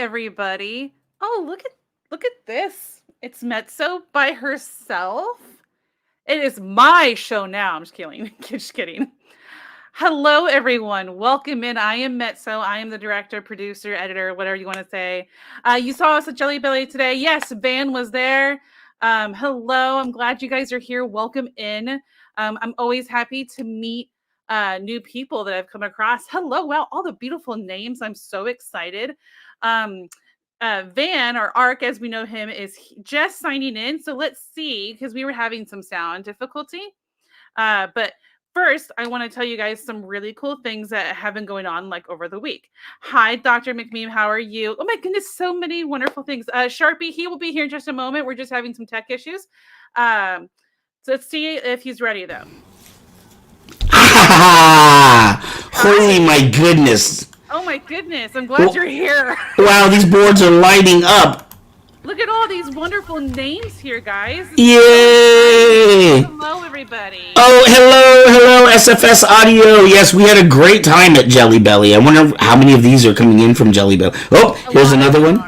everybody. Oh, look at this. It's Mezzo by herself. It is my show now. I'm just kidding. Just kidding. Hello, everyone. Welcome in. I am Mezzo. I am the director, producer, editor, whatever you want to say. You saw us at Jelly Belly today. Yes, Van was there. Hello. I'm glad you guys are here. Welcome in. I'm always happy to meet new people that I've come across. Hello. Wow. All the beautiful names. I'm so excited. Um, Van, or Ark, as we know him, is just signing in. So let's see, because we were having some sound difficulty. But first, I want to tell you guys some really cool things that have been going on like over the week. Hi, Dr. McMeem. How are you? Oh my goodness, so many wonderful things. Sharpie, he will be here in just a moment. We're just having some tech issues. So let's see if he's ready, though. Holy my goodness. Oh my goodness, I'm glad you're here. Wow, these boards are lighting up. Look at all these wonderful names here, guys. Yay! Hello, everybody. Oh, hello, SFS Audio. Yes, we had a great time at Jelly Belly. I wonder how many of these are coming in from Jelly Belly. Oh, here's another one.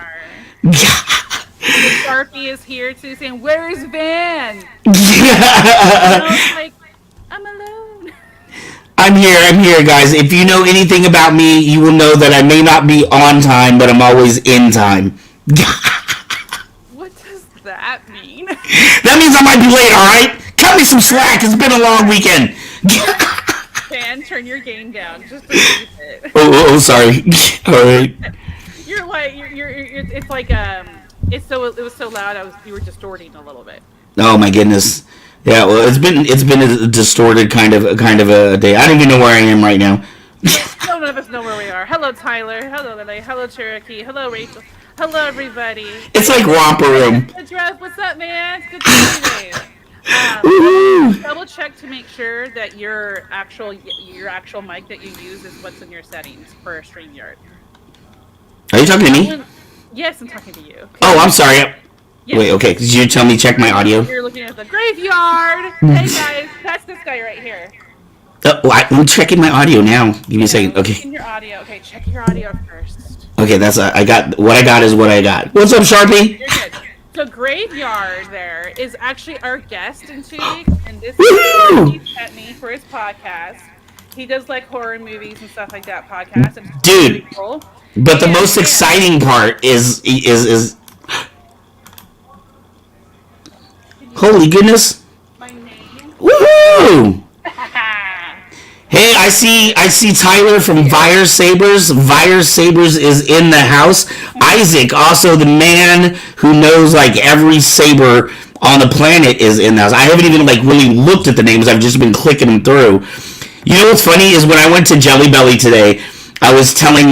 Sharpie is here too, saying, "Where's Van?" Like, I'm alone. I'm here, guys. If you know anything about me, you will know that I may not be on time, but I'm always in time. What does that mean? That means I might be late, alright? Cut me some slack. It's been a long weekend. Van, turn your game down. Just delete it. Oh, sorry. Alright. You're like, it's like, it was so loud, you were distorting a little bit. Oh my goodness. Yeah, well, it's been a distorted kind of a day. I don't even know where I am right now. None of us know where we are. Hello, Tyler. Hello, Lily. Hello, Cherokee. Hello, Rachel. Hello, everybody. It's like Romper Room. What's up, man? It's good to see you. Double check to make sure that your actual mic that you use is what's in your settings for StreamYard. Are you talking to me? Yes, I'm talking to you. Oh, I'm sorry. Yes. Wait, okay. Did you tell me check my audio? You're looking at the graveyard. Hey guys, that's this guy right here. I'm checking my audio now. Give me a second. Okay. In your audio. Okay, check your audio first. Okay, that's I got what I got is what I got. What's up, Sharpie? You're good. So Graveyard there is actually our guest in 2 weeks, and this is he sent me for his podcast. He does like horror movies and stuff like that podcast. And dude, really cool. But the most exciting part is holy goodness! My name. Woohoo! Hey, I see Tyler from Sabers. Sabers is in the house. Isaac, also the man who knows like every Saber on the planet, is in the house. I haven't even like really looked at the names. I've just been clicking them through. You know what's funny is when I went to Jelly Belly today, I was telling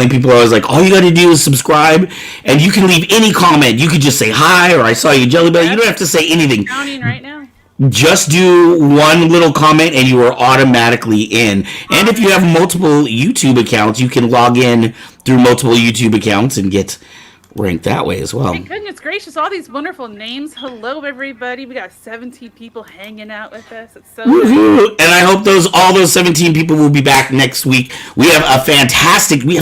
people, I was like, all you got to do is subscribe, and you can leave any comment. You could just say hi, or I saw you, Jelly Belly. You don't have to say anything. Counting right now. Just do one little comment, and you are automatically in. And if you have multiple YouTube accounts, you can log in through multiple YouTube accounts and get ranked that way as well. My goodness gracious, all these wonderful names. Hello, everybody. We got 17 people hanging out with us. It's so nice. And I hope all those 17 people will be back next week. We have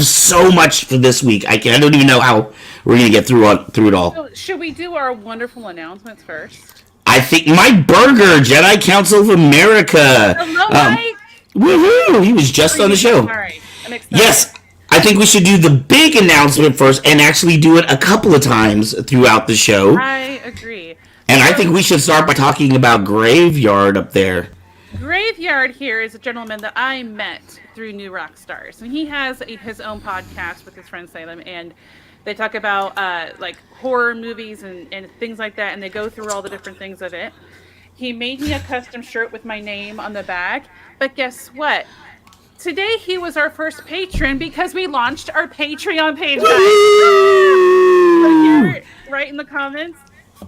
so much for this week. I don't even know how we're going to get through it all. So should we do our wonderful announcements first? I think Mike Berger, Jedi Council of America. Hello, Mike. Woohoo! He was just on the show. All right. I'm excited. Yes. I think we should do the big announcement first and actually do it a couple of times throughout the show. I agree. And I think we should start by talking about Graveyard up there. Graveyard here is a gentleman that I met through New Rock Stars. And he has his own podcast with his friend Salem. And they talk about like horror movies and things like that. And they go through all the different things of it. He made me a custom shirt with my name on the back. But guess what? Today he was our first patron because we launched our Patreon page, guys. So here, right in the comments,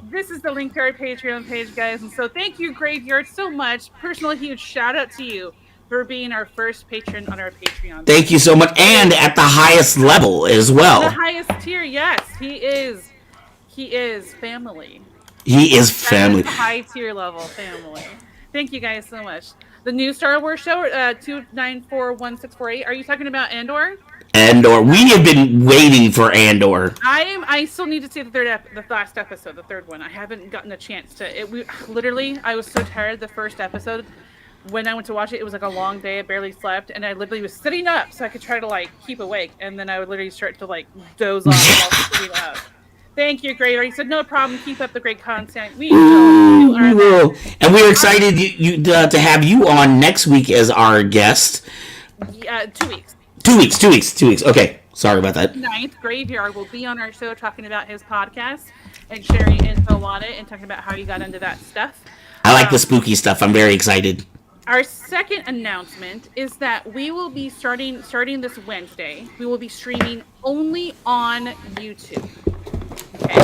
this is the link to our Patreon page, guys. And so thank you, Graveyard, so much. Personal huge shout out to you for being our first patron on our Patreon page. Thank you so much. And at the highest level as well. The highest tier, yes. He is family. He is family. High tier level family. Thank you guys so much. The new Star Wars show, 2941648. Are you talking about Andor? Andor. We have been waiting for Andor. I still need to see the last episode, the third one. I haven't gotten a chance to. I was so tired the first episode. When I went to watch it, it was like a long day. I barely slept, and I literally was sitting up so I could try to like keep awake, and then I would literally start to like doze off while sitting up. Thank you, Great. He said, no problem. Keep up the great content. We will. And we're excited to have you on next week as our guest. 2 weeks. 2 weeks. Okay. Sorry about that. 9th, Graveyard will be on our show talking about his podcast and sharing info on it and talking about how he got into that stuff. I like the spooky stuff. I'm very excited. Our second announcement is that we will be starting this Wednesday. We will be streaming only on YouTube. Okay.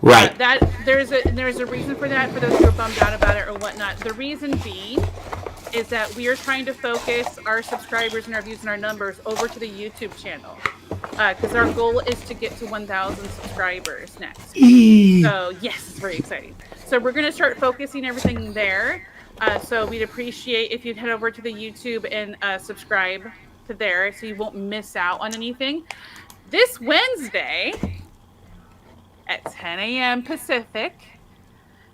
Right. There's a reason for that. For those who are bummed out about it or whatnot, the reason being is that we are trying to focus our subscribers and our views and our numbers over to the YouTube channel, because our goal is to get to 1,000 subscribers next. So yes, it's very exciting. So we're going to start focusing everything there. So we'd appreciate if you'd head over to the YouTube and subscribe to there so you won't miss out on anything. This Wednesday at 10 a.m. Pacific,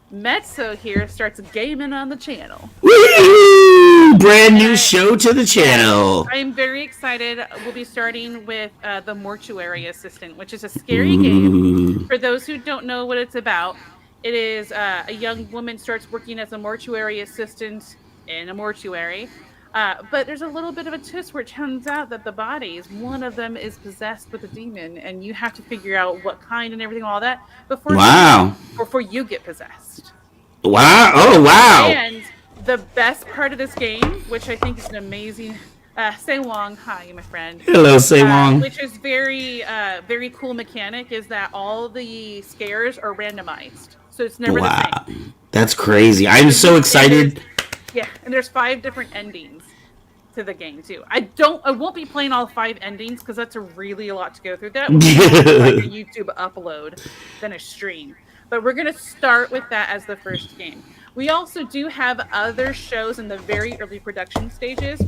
Mezzo here starts gaming on the channel. Woo! Brand new show to the channel. I am very excited. We'll be starting with the Mortuary Assistant, which is a scary game. For those who don't know what it's about, it is a young woman starts working as a mortuary assistant in a mortuary. But there's a little bit of a twist where it turns out that the bodies, one of them is possessed with a demon, and you have to figure out what kind and everything, all that, before you get possessed. Wow. Oh, wow. And the best part of this game, which I think is an amazing... Say Wong, hi, my friend. Hello, Say Wong. Which is very cool mechanic, is that all the scares are randomized. So it's never the same. That's crazy. I'm so excited. And there's 5 different endings to the game too. I won't be playing all 5 endings because that's really a lot to go through. That would be like a YouTube upload than a stream. But we're gonna start with that as the first game. We also do have other shows in the very early production stages.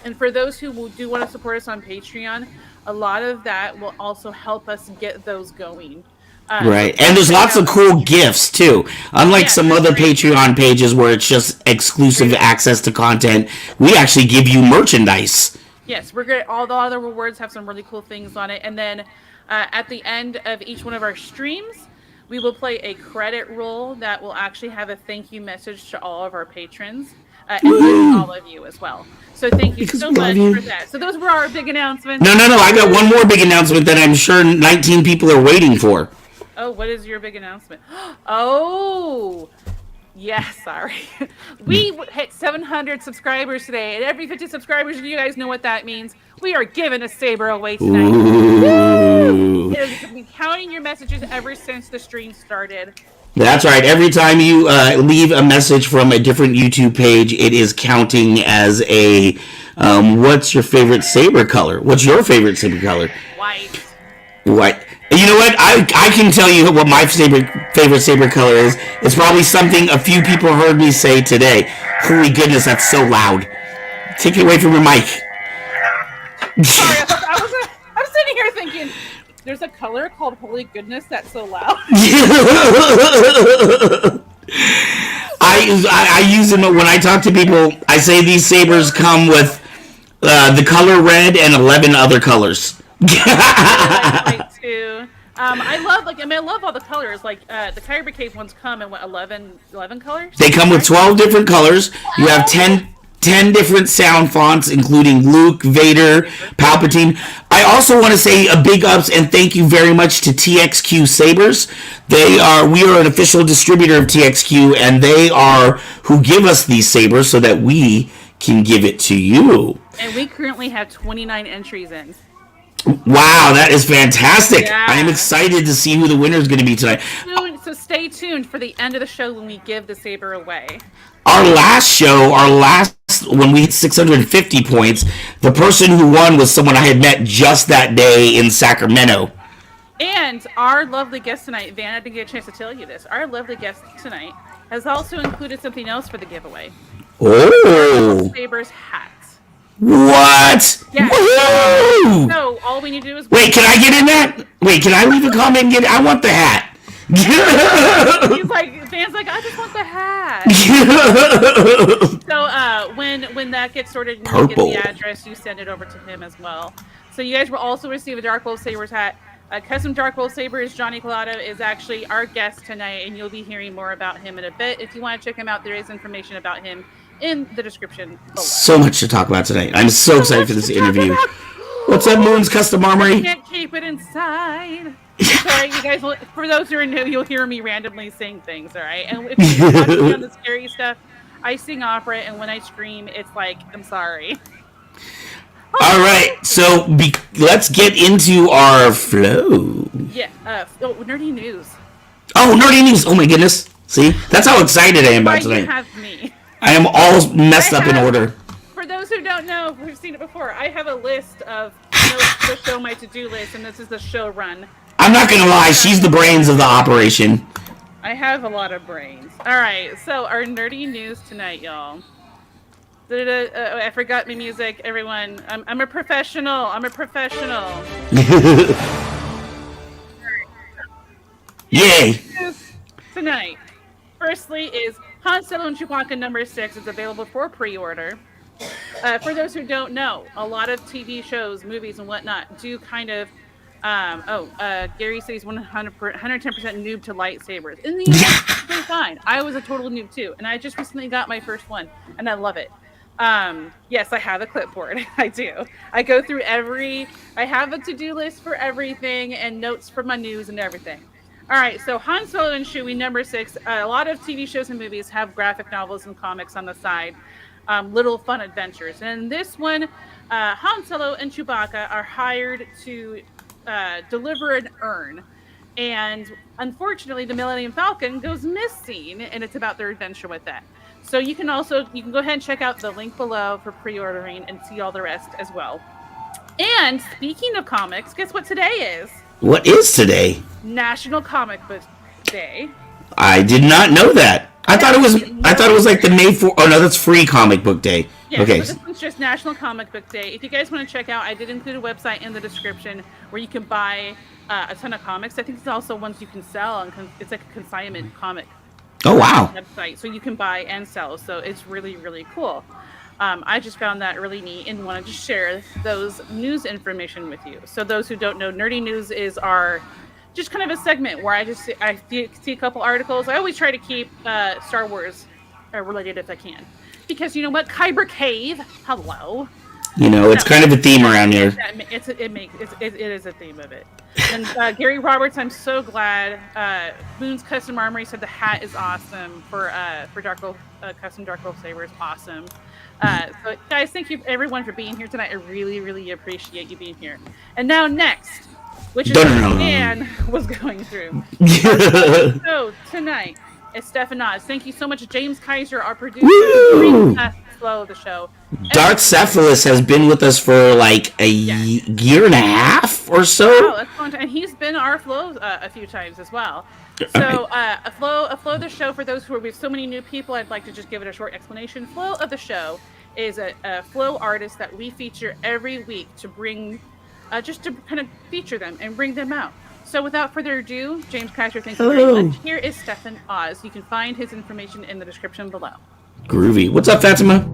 And for those who do want to support us on Patreon, a lot of that will also help us get those going. Right. And there's lots of cool gifts, too. Unlike some other Patreon pages where it's just exclusive access to content, we actually give you merchandise. Yes, we're good. All the other rewards have some really cool things on it. And then at the end of each one of our streams, we will play a credit roll that will actually have a thank you message to all of our patrons. And all of you as well. So thank you so much for that. So those were our big announcements. No. I got one more big announcement that I'm sure 19 people are waiting for. Oh, what is your big announcement? Oh, yes, sorry. We hit 700 subscribers today, and every 50 subscribers, you guys know what that means. We are giving a Saber away tonight. Woo! It'll be counting your messages ever since the stream started. That's right. Every time you leave a message from a different YouTube page, it is counting as a, what's your favorite Saber color? What's your favorite Saber color? White. You know what? I can tell you what my favorite Saber color is. It's probably something a few people heard me say today. Holy goodness, that's so loud. Take it away from your mic. Sorry, I was sitting here thinking, there's a color called Holy Goodness that's so loud. I use them when I talk to people. I say these Sabers come with the color red and 11 other colors. I love all the colors. Like the Kyber Cave ones come in 11 colors. They come with 12 different colors. You have 10 different sound fonts, including Luke, Vader, Palpatine. I also want to say a big ups and thank you very much to TXQ Sabers. We are an official distributor of TXQ, and they are who give us these sabers so that we can give it to you. And we currently have 29 entries in. Wow, that is fantastic. Yeah. I am excited to see who the winner is going to be tonight. So stay tuned for the end of the show when we give the Saber away. Our last when we hit 650 points, the person who won was someone I had met just that day in Sacramento. And our lovely guest tonight, Van, I didn't get a chance to tell you this. Our lovely guest tonight has also included something else for the giveaway. Oh. Sabers hat. What? Yeah. Woohoo! So all we need to do is wait. Can I get in that? Wait. Can I leave a comment and get it? I want the hat. He's like, Van's like, I just want the hat. So when that gets sorted and you get the address, you send it over to him as well. So you guys will also receive a DarkWolf Sabers hat. Custom DarkWolf Sabers, Johnny Collado, is actually our guest tonight, and you'll be hearing more about him in a bit. If you want to check him out, there is information about him in the description below. So much to talk about tonight. I'm so excited for this interview. What's up, Moon's Custom Armory? I can't keep it inside. Sorry, you guys. For those who are new, you'll hear me randomly sing things. All right, and if you watch me on the scary stuff, I sing opera, and when I scream, it's like I'm sorry. All right, so let's get into our flow. Yeah, nerdy news. Oh, nerdy news! Oh my goodness! See, that's how excited I am about tonight. You have me. I am all messed up in order. For those who don't know, we've seen it before. I have a list of notes to show my to-do list, and this is the show run. I'm not gonna lie, she's the brains of the operation. I have a lot of brains. All right, so our nerdy news tonight, y'all. I forgot my music, everyone. I'm a professional. I'm a professional. Yay! Tonight, firstly, is Han Solo and Chewbacca #6 is available for pre-order. For those who don't know, a lot of TV shows, movies, and whatnot do kind of. Gary says 110% noob to lightsabers. In the end, it's fine. I was a total noob too, and I just recently got my first one, and I love it. Yes, I have a clipboard. I do. I go through I have a to-do list for everything and notes for my news and everything. All right, so Han Solo and Chewie #6. A lot of TV shows and movies have graphic novels and comics on the side, little fun adventures. And in this one, Han Solo and Chewbacca are hired to deliver an urn. And unfortunately, the Millennium Falcon goes missing, and it's about their adventure with that. So you can go ahead and check out the link below for pre-ordering and see all the rest as well. And speaking of comics, guess what today is? What is today? National Comic Book Day. I did not know that. I thought it was like the May 4th. Oh no, that's Free Comic Book Day. Yeah, okay. So this one's just National Comic Book Day. If you guys want to check out, I did include a website in the description where you can buy a ton of comics. I think it's also ones you can sell, and it's like a consignment comic. Oh wow! Website, so you can buy and sell. So it's really, really cool. I just found that really neat and wanted to share those news information with you. So those who don't know, Nerdy News is our just kind of a segment where I see a couple articles. I always try to keep Star Wars related if I can, because you know what, Kyber Cave. Hello. You know, it's kind of a theme around here. It is a theme of it. And Gary Roberts, I'm so glad. Moon's Custom Armory said the hat is awesome for DarkWolf, Custom DarkWolf Sabers. Awesome. So guys, thank you everyone for being here tonight. I really, really appreciate you being here. And now next, which is what Dan was going through. So tonight is Stefan Oz. Thank you so much, James Kaiser, our producer. Flow of the show. Darkcephalus has been with us for like a year and a half or so. Wow, that's fun. And he's been our flow a few times as well. So a flow of the show, for those who are with so many new people, I'd like to just give it a short explanation. Flow of the show is a flow artist that we feature every week to bring, just to kind of feature them and bring them out. So without further ado, James Kaiser, thank you very much. Here is Stefan Oz. You can find his information in the description below. Groovy. What's up, Fatima?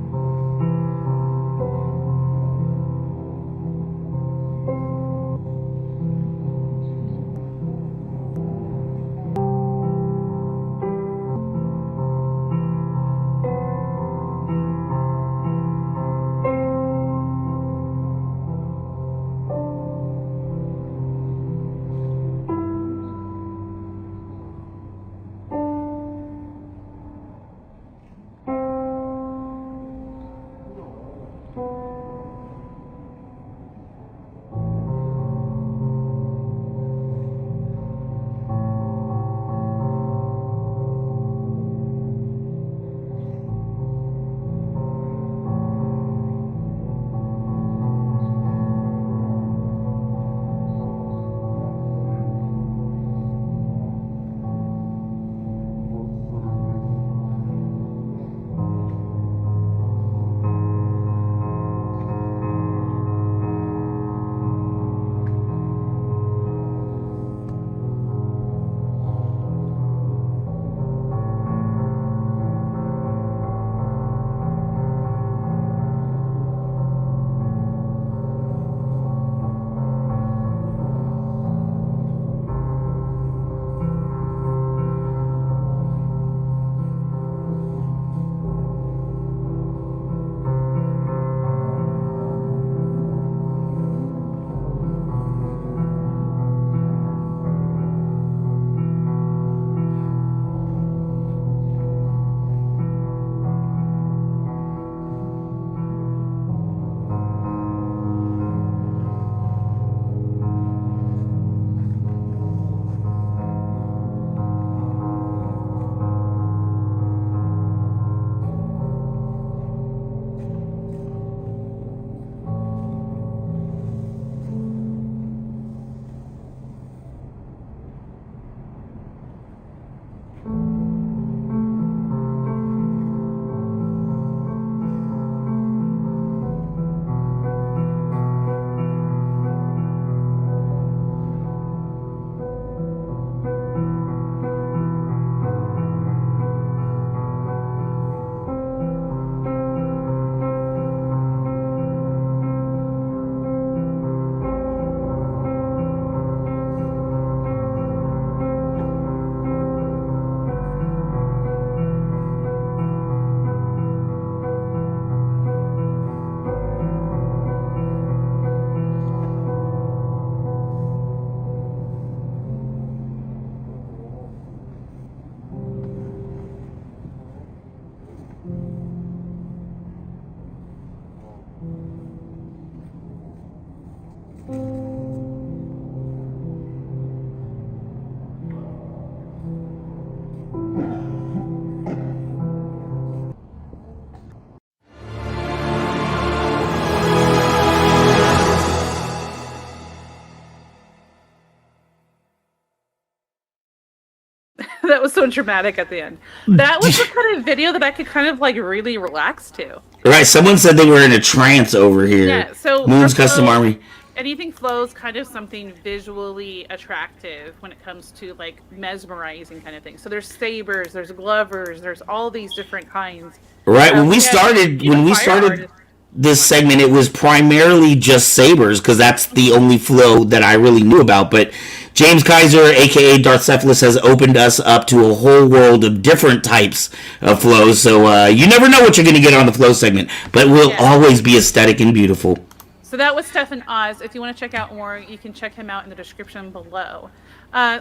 That was so dramatic at the end. That was the kind of video that I could kind of like really relax to. Right, someone said they were in a trance over here. Yeah, so Moon's Custom Army. Anything Flow is kind of something visually attractive when it comes to like mesmerizing kind of thing. So there's sabers, there's glovers, there's all these different kinds. Right, when we started this segment, it was primarily just sabers because that's the only flow that I really knew about. But James Kaiser, aka Darth Cephalus, has opened us up to a whole world of different types of flows. So you never know what you're going to get on the flow segment, but it will always be aesthetic and beautiful. So that was Stefan Oz. If you want to check out more, you can check him out in the description below.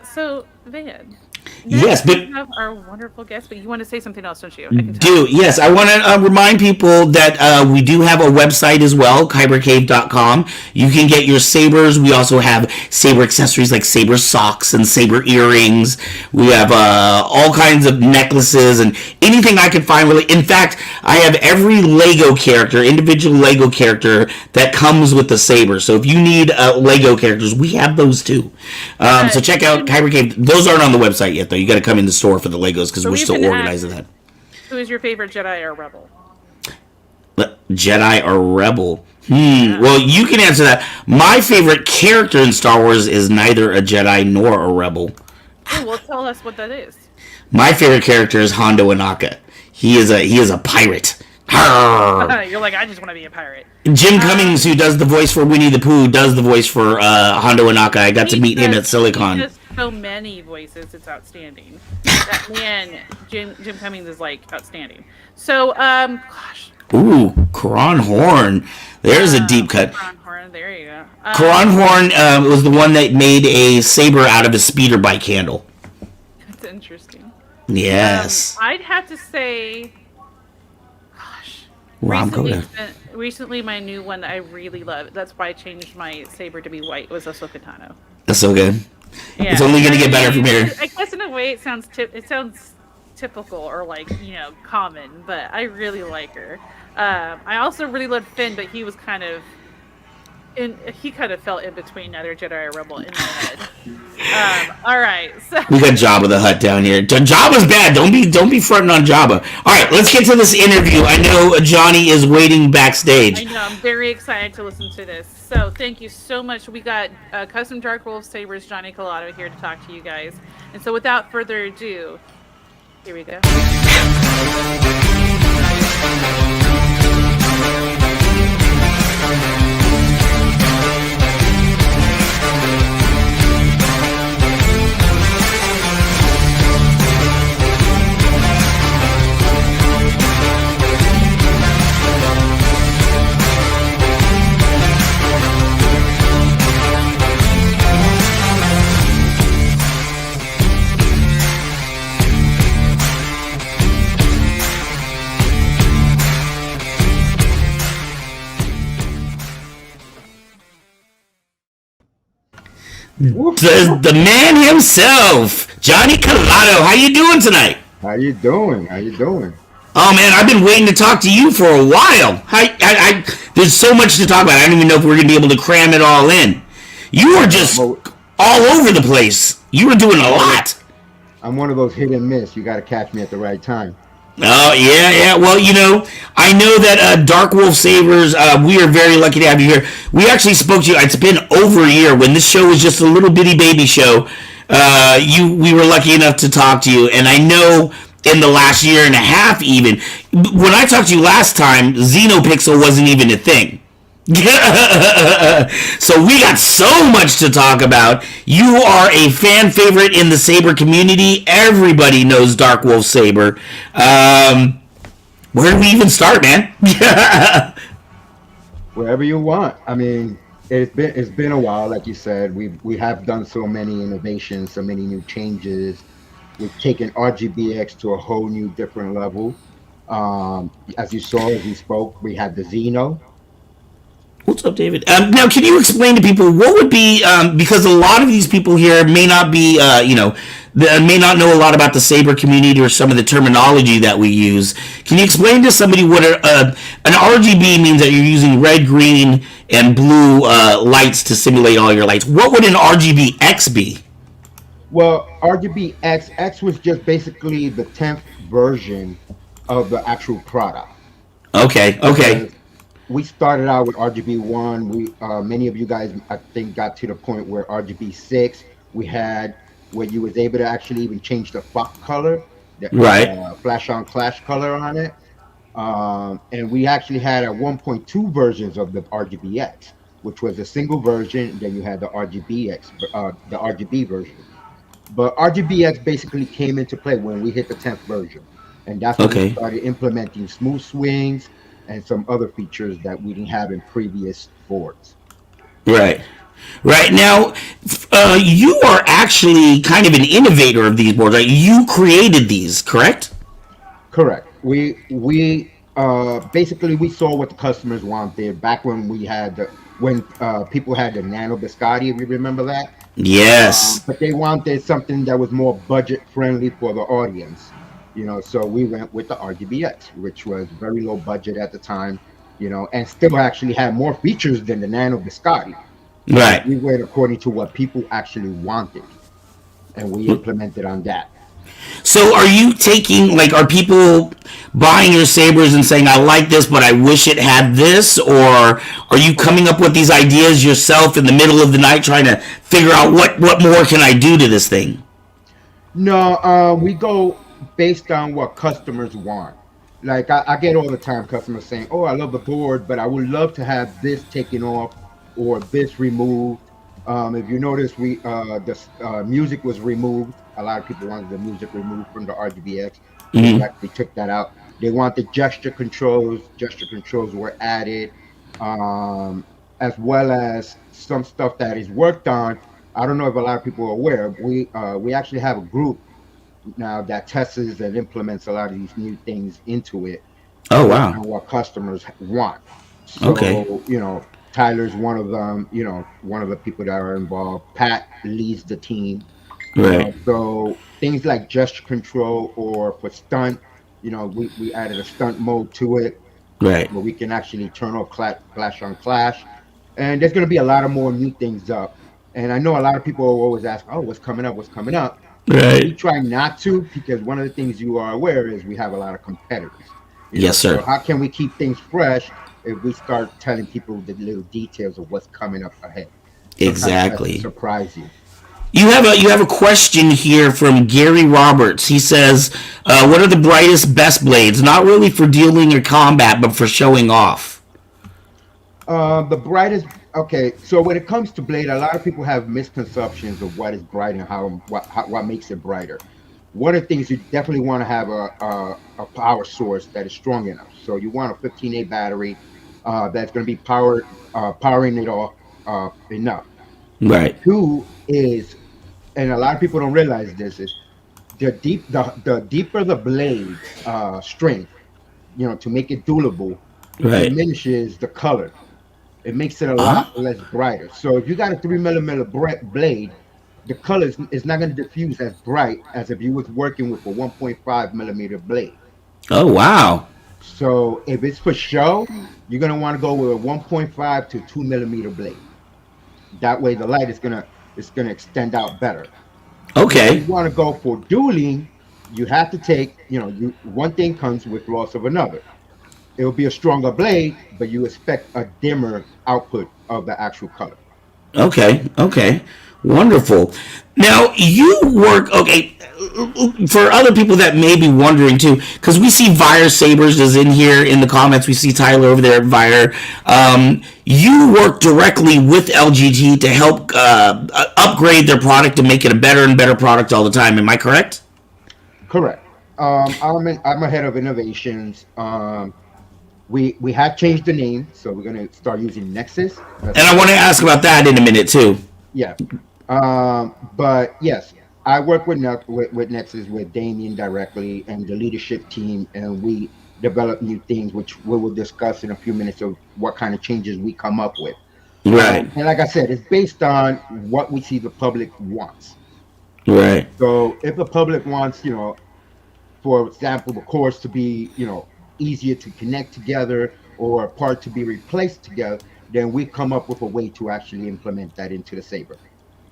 So, Van. Yes, but we have our wonderful guest, but you want to say something else, don't you? Yes, I want to remind people that we do have a website as well, kybercave.com. You can get your sabers. We also have saber accessories like saber socks and saber earrings. We have all kinds of necklaces and anything I can find. Really, in fact, I have every Lego character, individual Lego character that comes with the saber. So if you need Lego characters, we have those too. So check out Kyber Cave. Those aren't on the website yet, though. You got to come in the store for the Legos because we're still organizing that. Who is your favorite Jedi or Rebel? Jedi or Rebel? Well, you can answer that. My favorite character in Star Wars is neither a Jedi nor a Rebel. Oh, well, tell us what that is. My favorite character is Hondo Inaka. He is a pirate. You're like, I just want to be a pirate. Jim Cummings, who does the voice for Winnie the Pooh, does the voice for Hondo Inaka. I got to meet him at Silicon. He does so many voices, it's outstanding. That man, Jim Cummings, is like outstanding. So, gosh. Ooh, Karan Horn. There's a deep cut. Karan Horn, there you go. Karan Horn was the one that made a saber out of a speeder bike handle. That's interesting. Yes. I'd have to say, recently my new one that I really love, that's why I changed my saber to be white, was Ahsoka Tano. That's so good. Yeah. It's only going to get better from here. I guess in a way it sounds typical or like, common, but I really like her. I also really loved Finn, but he was kind of fell in between either Jedi or Rebel in my head. All right, so we got Jabba the Hutt down here. Jabba's bad. Don't be fronting on Jabba. All right, let's get to this interview. I know Johnny is waiting backstage. I know. I'm very excited to listen to this. So thank you so much. We got Custom DarkWolf Sabers Johnny Collado here to talk to you guys. And so without further ado, here we go. The man himself, Johnny Collado. How you doing tonight? How you doing? Oh man, I've been waiting to talk to you for a while. There's so much to talk about. I don't even know if we're gonna be able to cram it all in. You were just all over the place. You were doing a lot. I'm one of those hit and miss. You got to catch me at the right time. Oh, yeah. Well, I know that DarkWolf Sabers, we are very lucky to have you here. We actually spoke to you. It's been over a year when this show was just a little bitty baby show. We were lucky enough to talk to you. And I know in the last year and a half even, when I talked to you last time, Xenopixel wasn't even a thing. So we got so much to talk about. You are a fan favorite in the Saber community. Everybody knows DarkWolf Saber. Where do we even start, man? Wherever you want. I mean, it's been a while, like you said. We have done so many innovations, so many new changes. We've taken RGBX to a whole new different level. As you saw, as you spoke, we had the Xeno. What's up, David? Now, can you explain to people what would be, because a lot of these people here may not be, may not know a lot about the Saber community or some of the terminology that we use. Can you explain to somebody what an RGB means? That you're using red, green, and blue lights to simulate all your lights. What would an RGBX be? Well, RGBX was just basically the 10th version of the actual product. Okay, okay, Because we started out with RGB1. We many of you guys I think got to the point where RGB6 we had where you was able to actually even change the font color, right, the flash on clash color on it. And we actually had a 1.2 versions of the RGBX, which was a single version. Then you had the the RGB version. But RGBX basically came into play when we hit the 10th version. And that's when we okay, started implementing smooth swings and some other features that we didn't have in previous boards. right. Right now, you are actually kind of an innovator of these boards. Right? You created these, correct? Correct. We basically we saw what the customers wanted back when we had when people had the Nano Biscotti, if you remember that. Yes. But they wanted something that was more budget friendly for the audience, So we went with the RGBX, which was very low budget at the time, and still actually had more features than the Nano Biscotti. But Right. we went according to what people actually wanted, and we implemented on that. So are you taking, like, are people buying your sabers and saying, I like this, but I wish it had this? Or are you coming up with these ideas yourself in the middle of the night trying to figure out what more can I do to this thing? No, we go based on what customers want. Like I get all the time customers saying, "Oh, I love the board, but I would love to have this taken off or this removed." If you notice, the music was removed. A lot of people wanted the music removed from the RGBX, so we Mm-hmm. actually took that out. They wanted gesture controls. Gesture controls were added, um, as well as some stuff that is worked on. I don't know if a lot of people are aware. We actually have a group now that tests and implements a lot of these new things into it Oh, based wow. on what customers want. Okay. So, Tyler's one of them, one of the people that are involved. Pat leads the team. Right. So things like gesture control or for stunt, we added a stunt mode to it Right. where we can actually turn off clash on clash. And there's going to be a lot of more new things up. And I know a lot of people always ask, "Oh, what's coming up? What's coming up?" We Right. try not to because one of the things you are aware is we have a lot of competitors. Yes, So sir. how can we keep things fresh if we start telling people the little details of what's coming up ahead? Sometimes that's to Exactly. surprise you. You have a question here from Gary Roberts. He says, "What are the brightest best blades? Not really for dealing or combat, but for showing off." The brightest. Okay, so when it comes to blade, a lot of people have misconceptions of what is bright and what makes it brighter. One of the things you definitely want to have a power source that is strong enough. So you want a 15A battery that's going to be powering it off enough. Right. Two is, and a lot of people don't realize this is the deeper the blade strength, to make it dualable, Right. diminishes the color. It makes it a Huh? lot less brighter. So if you got a 3 millimeter blade, the color is not going to diffuse as bright as if you was working with a 1.5 millimeter blade. Oh, wow. So if it's for show, you're going to want to go with a 1.5 to 2 millimeter blade. That way the light is gonna extend out better. If you Okay. want to go for dueling, you have to take, one thing comes with loss of another. It'll be a stronger blade, but you expect a dimmer output of the actual color. Okay. Okay. Wonderful. Now you work. Okay. For other people that may be wondering too, because we see Vire Sabers is in here in the comments. We see Tyler over there at Vire. You work directly with LGT to help upgrade their product to make it a better and better product all the time. Am I correct? Correct. I'm a head of innovations. We had changed the name, so we're gonna start using Nexus. That's And I what. want to ask about that in a minute too. Yeah. But yes, I work with Nexus with Damien directly and the leadership team, and we develop new things, which we will discuss in a few minutes of what kind of changes we come up with. Right. And like I said, it's based on what we see the public wants. Right. So if the public wants, for example, the cores to be, easier to connect together or a part to be replaced together, then we come up with a way to actually implement that into the Saber.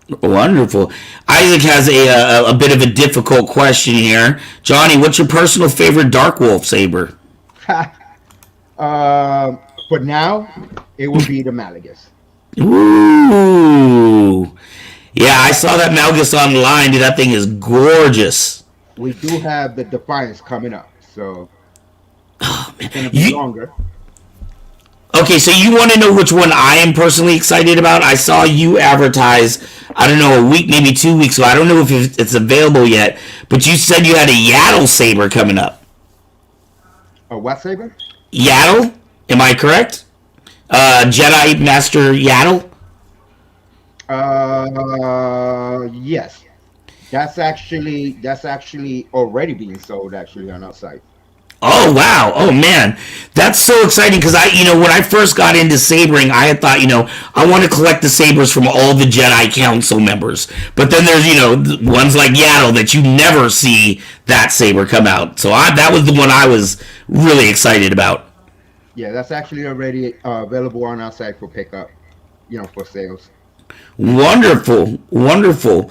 Wonderful. Isaac has a bit of a difficult question here. Johnny, what's your personal favorite DarkWolf saber? For now, it will be the Malagus. Ooh. Yeah, I saw that Malgus online. Dude, that thing is gorgeous. We do have the Defiance coming up, so it's gonna be You, longer. okay, so you want to know which one I am personally excited about? I saw you advertise, I don't know, a week, maybe 2 weeks ago. I don't know if it's available yet, but you said you had a Yaddle saber coming up. A what saber? Yaddle? Am I correct? Jedi Master Yaddle? Yes. That's actually already being sold actually on our site. Oh wow! Oh man, that's so exciting because when I first got into sabering, I had thought, I want to collect the sabers from all the Jedi Council members. But then there's, ones like Yaddle that you never see that saber come out. So that was the one I was really excited about. Yeah, that's actually already available on our site for pickup, for sales. Wonderful, wonderful.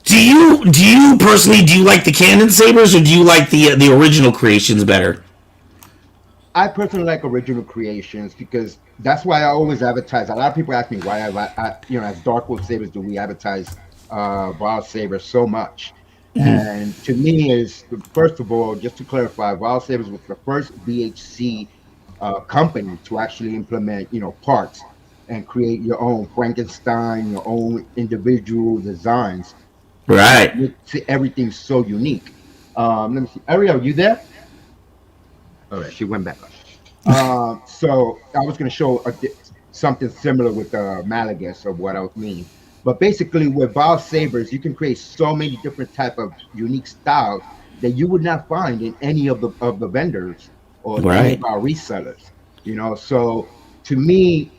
Do you personally like the Canon sabers or do you like the original creations better? I personally like original creations because that's why I always advertise. A lot of people ask me why as DarkWolf Sabers do we advertise Wild Sabers so much. And to me is first of all, just to clarify, Wild Sabers was the first VHC company to actually implement, parts and create your own Frankenstein, your own individual designs that Right. makes everything so unique. Let me see. Ariel, you there? All right, she went back up. So I was going to show something similar with Malagus of what I mean. But basically, with Val Sabers, you can create so many different type of unique styles that you would not find in any of the vendors or any of Right. our resellers. So to me,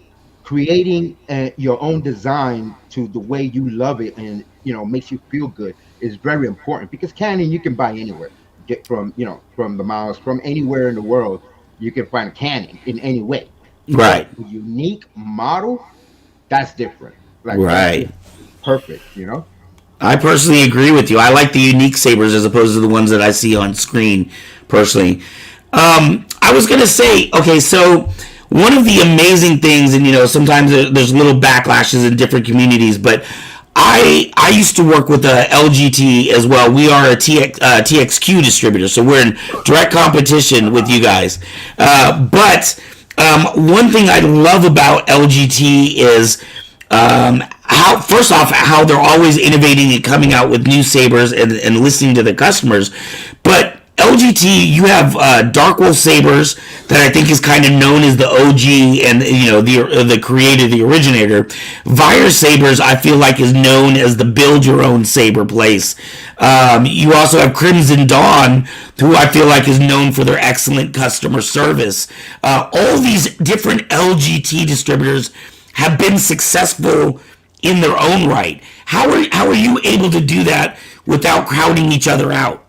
creating your own design to the way you love it and makes you feel good is very important because Canon you can buy anywhere. Get from from the miles from anywhere in the world you can find a Canon in any way, but Right. a unique model that's different. Like that's Right. just perfect. I personally agree with you. I like the unique sabers as opposed to the ones that I see on screen. Personally, I was gonna say, okay, so one of the amazing things, and sometimes there's little backlashes in different communities, but I used to work with LGT as well. We are a TXQ distributor, so we're in direct competition with you guys. But one thing I love about LGT is how, first off, how they're always innovating and coming out with new sabers and listening to the customers. But LGT, you have DarkWolf sabers that I think is kind of known as the OG and the creator, the originator. Fire sabers, I feel like, is known as the build your own saber place. You also have Crimson Dawn, who I feel like is known for their excellent customer service. All these different LGT distributors have been successful in their own right. How are you able to do that without crowding each other out?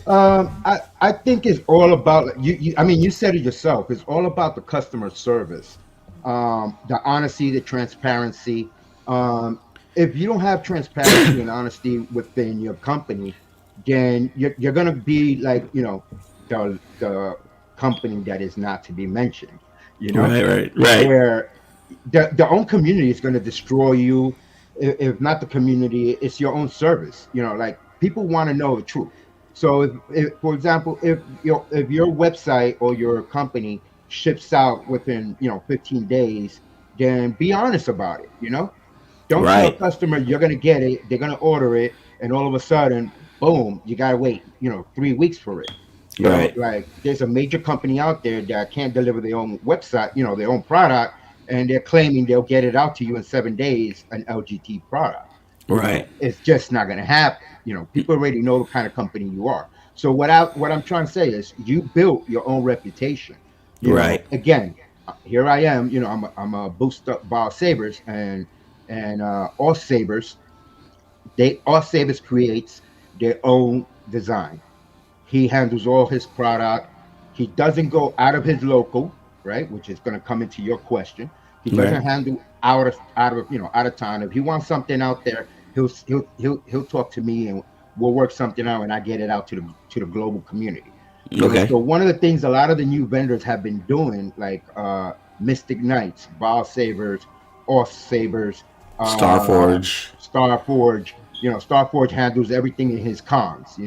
I think it's all about you. I mean, you said it yourself. It's all about the customer service, the honesty, the transparency. If you don't have transparency and honesty within your company, then you're gonna be like the company that is not to be mentioned. You know, Right, right, right, where the own community is going to destroy you. If not the community, it's your own service. Like people want to know the truth. So if for example, if your website or your company ships out within 15 days, then be honest about it. Don't tell a right, customer you're going to get it, they're going to order it, and all of a sudden, boom, you got to wait 3 weeks for it. right, Like there's a major company out there that can't deliver their own website, their own product, and they're claiming they'll get it out to you in 7 days, an LGT product. right, It's just not going to happen. People already know the kind of company you are. So what I'm trying to say is you built your own reputation. right, Again, here I am, I'm a boost up bar sabers and all sabers, all sabers creates their own design. He handles all his product. He doesn't go out of his local, right? Which is going to come into your question. He doesn't right, handle out of town. If he wants something out there, he'll talk to me and we'll work something out, and I get it out to the global community. Okay. So one of the things a lot of the new vendors have been doing, like Mystic Knights, Ball Sabers, Off Sabers, Starforge. Starforge. Starforge handles everything in his cons.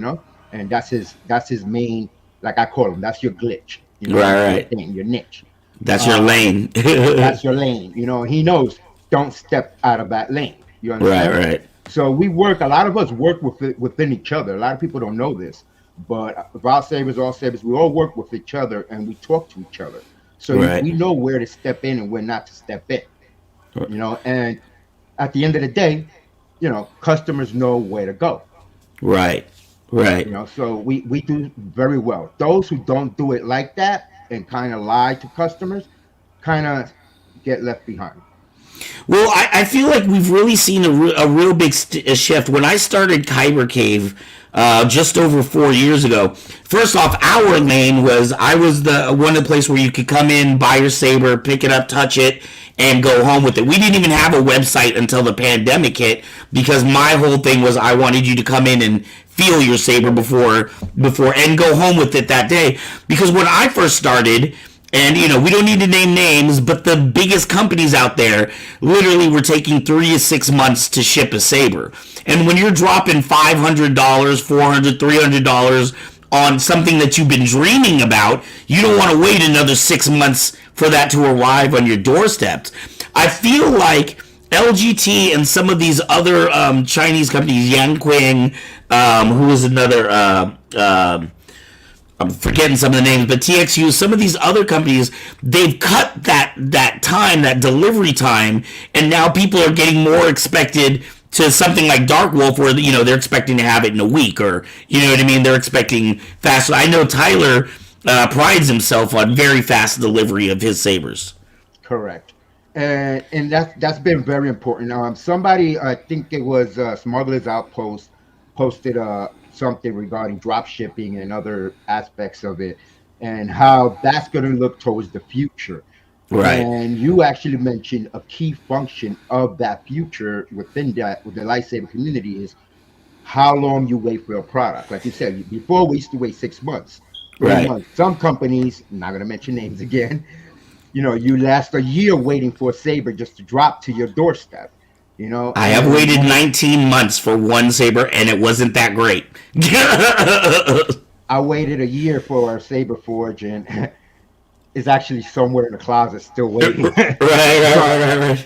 And that's his main, like I call him. That's your glitch. Right. Your niche. That's your lane. That's your lane. He knows, don't step out of that lane. You understand? Right. So a lot of us work within each other. A lot of people don't know this, but all Sabers, we all work with each other and we talk to each other. So we know where to step in and where not to step in. And at the end of the day, customers know where to go. Right. So we do very well. Those who don't do it like that and kind of lie to customers kind of get left behind. Well, I feel like we've really seen a real big shift. When I started Kyber Cave just over 4 years ago, first off, our lane was the one of the places where you could come in, buy your saber, pick it up, touch it, and go home with it. We didn't even have a website until the pandemic hit, because my whole thing was I wanted you to come in and feel your saber before and go home with it that day. Because when I first started, and we don't need to name names, but the biggest companies out there literally were taking 3 to 6 months to ship a saber. And when you're dropping $500, $400, $300 on something that you've been dreaming about, you don't want to wait another 6 months for that to arrive on your doorstep. I feel like LGT and some of these other Chinese companies, Yanqing, who is another, I'm forgetting some of the names, but TXU, some of these other companies, they've cut that time, that delivery time, and now people are getting more expected to something like DarkWolf, where they're expecting to have it in a week, or what I mean, they're expecting fast. I know Tyler prides himself on very fast delivery of his sabers. Correct. And that's been very important. Somebody, I think it was Smuggler's Outpost, posted something regarding drop shipping and other aspects of it, and how that's going to look towards the future. Right. And you actually mentioned a key function of that future within that, with the lightsaber community, is how long you wait for a product. Like you said, before we used to wait 6 months. Right. Months. Some companies, I'm not going to mention names again, you last a year waiting for a saber just to drop to your doorstep. I have waited 19 months for one saber, and it wasn't that great. I waited a year for a Saber Forge, and it's actually somewhere in the closet still waiting. Right.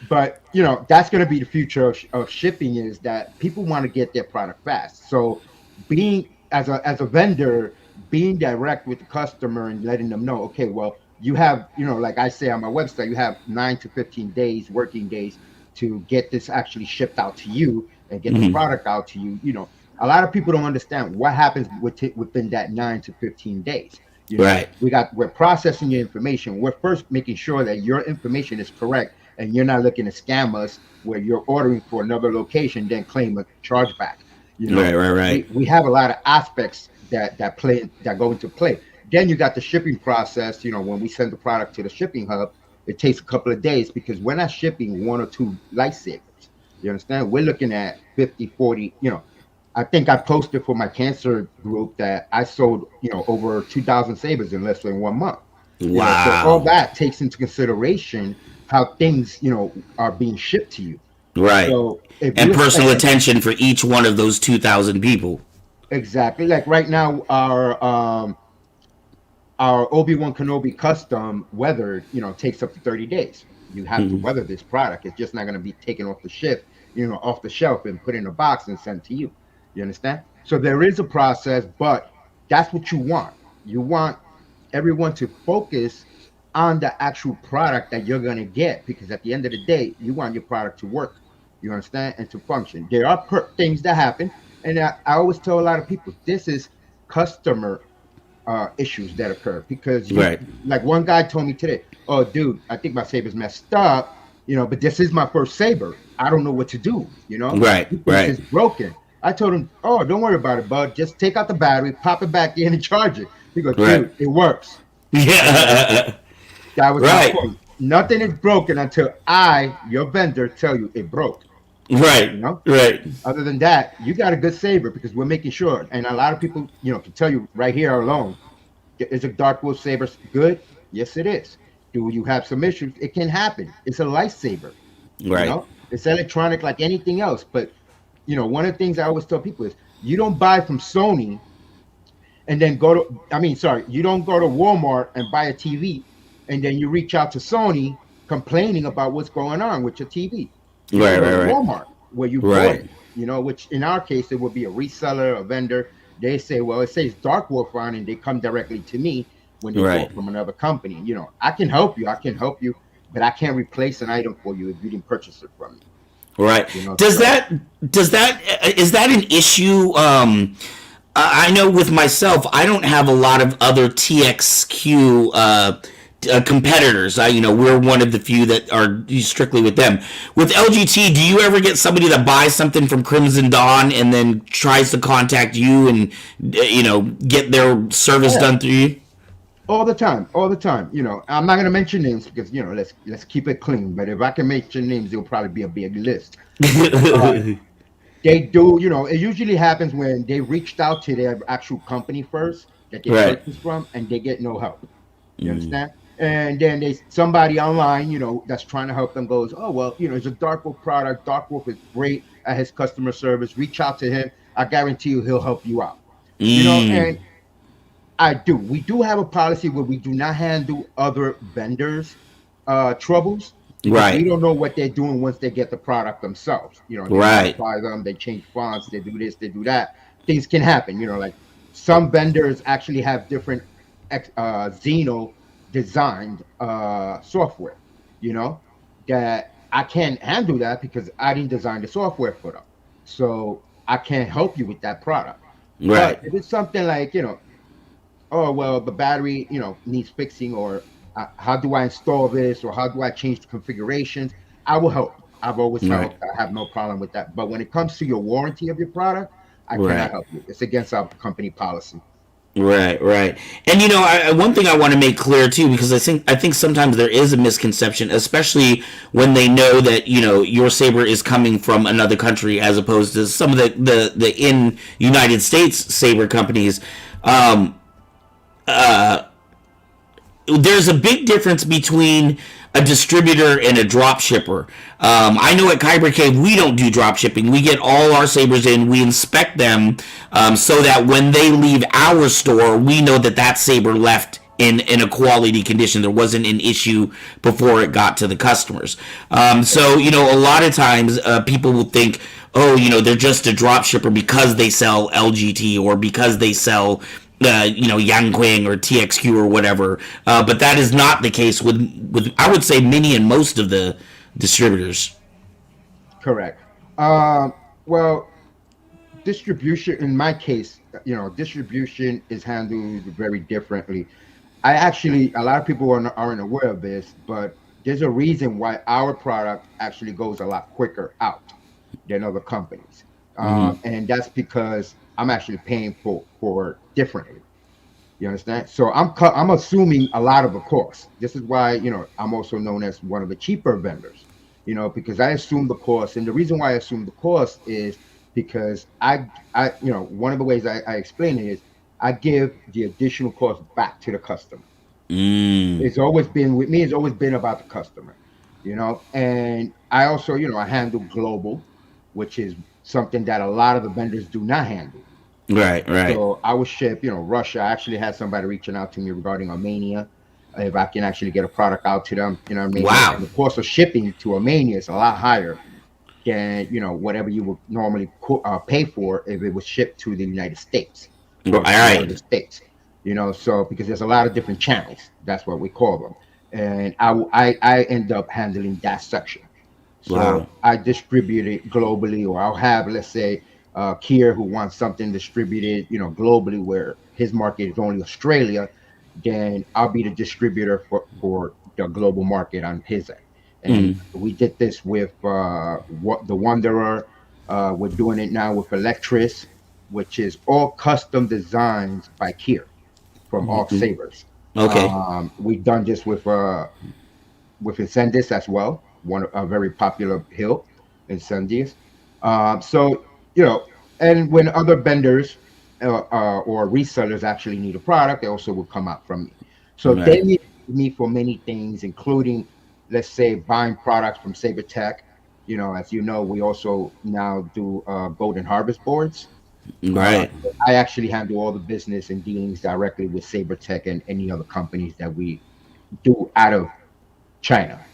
But that's going to be the future of shipping, is that people want to get their product fast. So being as a vendor, being direct with the customer and letting them know, okay, well, you have, like I say on my website, you have 9 to 15 days, working days, to get this actually shipped out to you and get the product out to you. A lot of people don't understand what happens within that 9 to 15 days. Right. We're processing your information. We're first making sure that your information is correct, and you're not looking to scam us where you're ordering for another location, then claim a chargeback. Right. We have a lot of aspects that go into play. Then you got the shipping process. When we send the product to the shipping hub, it takes a couple of days, because we're not shipping 1 or 2 lightsabers. You understand? We're looking at 50, 40. I think I posted for my cancer group that I sold, over 2,000 sabers in less than 1 month. Wow. So all that takes into consideration how things, are being shipped to you. Right. So and personal attention for each one of those 2,000 people. Exactly. Like right now, our Obi-Wan Kenobi custom weathered, takes up to 30 days. You have to weather this product. It's just not going to be taken off the shelf and put in a box and sent to you. You understand? So there is a process, but that's what you want. You want everyone to focus on the actual product that you're going to get, because at the end of the day, you want your product to work. You understand? And to function. There are things that happen. And I always tell a lot of people, this is customer issues that occur, because like one guy told me today, oh dude, I think my saber's messed up, but this is my first saber. I don't know what to do, Right. It's broken. I told him, oh, don't worry about it, bud. Just take out the battery, pop it back in, and charge it. He goes, dude, it works. Yeah. That was my point. nothing is broken until I, your vendor, tell you it broke. You Right. know. Right. Other than that, you got a good saber because we're making sure. And a lot of people, can tell you right here alone, is a DarkWolf saber good? Yes, it is. Do you have some issues? It can happen. It's a lightsaber. Right. It's electronic like anything else. But one of the things I always tell people is you don't buy from Sony and then go to. I mean, sorry, you don't go to Walmart and buy a TV, and then you reach out to Sony complaining about what's going on with your TV. You got to Right. go to Right. Walmart where you bought Right. it. Which in our case it would be a reseller, a vendor. They say, well, it says DarkWolf on, and they come directly to me when they Right. bought from another company. I can help you. I can help you, but I can't replace an item for you if you didn't purchase it from me. Right. Does So that is that an issue? I know with myself, I don't have a lot of other TXQ competitors. We're one of the few that are strictly with them. With LGT, do you ever get somebody that buys something from Crimson Dawn and then tries to contact you and get their service yeah, done through you? all the time, all the time. I'm not gonna mention names because let's keep it clean. But if I can mention names, it'll probably be a big list. Uh, they do, it usually happens when they reached out to their actual company first that they Right. purchased from, and they get no help. You understand? And then somebody online, that's trying to help them goes, oh well, it's a Darkwolf product. Darkwolf is great at his customer service. Reach out to him. I guarantee you, he'll help you out. Mm. And I do. We do have a policy where we do not handle other vendors' troubles because we Right. don't know what they're doing once they get the product themselves. They Right. modify them, they change fonts, they do this, they do that. Things can happen. Like some vendors actually have different Xeno designed software. You know that I can't handle that because I didn't design the software for them. So I can't help you with that product. But Right. if it's something like oh well, the battery needs fixing, or how do I install this, or how do I change the configurations, I will help. I've always Right. helped. I have no problem with that. But when it comes to your warranty of your product, I cannot Right. help you. It's against our company policy. Right, right, and one thing I want to make clear too, because I think sometimes there is a misconception, especially when they know that your saber is coming from another country, as opposed to some of the in United States saber companies. Um, there's a big difference between a distributor and a drop shipper. I know at Kyber Cave we don't do drop shipping. We get all our sabers in, we inspect them, so that when they leave our store, we know that saber left in a quality condition. There wasn't an issue before it got to the customers. So a lot of times people will think, oh, they're just a drop shipper because they sell LGT or because they sell Yangqing or TXQ or whatever. But that is not the case with I would say many and most of the distributors. Correct. Well, distribution in my case, distribution is handled very differently. I actually, a lot of people aren't aware of this, but there's a reason why our product actually goes a lot quicker out than other companies, and that's because I'm actually paying for differently. You understand? So I'm assuming a lot of the cost. This is why I'm also known as one of the cheaper vendors. Because I assume the cost, and the reason why I assume the cost is because I one of the ways I explain it is I give the additional cost back to the customer. Mm. It's always been with me. It's always been about the customer. And I also I handle global, which is something that a lot of the vendors do not handle. Right, right, So I would ship, Russia. I actually had somebody reaching out to me regarding Armenia, if I can actually get a product out to them in Armenia. wow, And the cost of shipping to Armenia is a lot higher than whatever you would normally pay for if it was shipped to the United States all or to one of right, the states. So because there's a lot of different channels, that's what we call them, and I end up handling that section. wow, So I distribute it globally, or I'll have, let's say, Kier who wants something distributed, globally, where his market is only Australia. Then I'll be the distributor for the global market on his end. And mm, we did this with what the Wanderer. We're doing it now with Electris, which is all custom designs by Kier from All Sabers. okay, We've done this with with Incendies as well, one a very popular hilt, Incendies. So you know, and when other vendors or resellers actually need a product, they also will come out from me. So they Right. need me for many things, including, let's say, buying products from Saber Tech. You know, as you know, we also now do Golden Harvest boards. Right. I actually handle all the business and dealings directly with SaberTech and any other companies that we do out of China.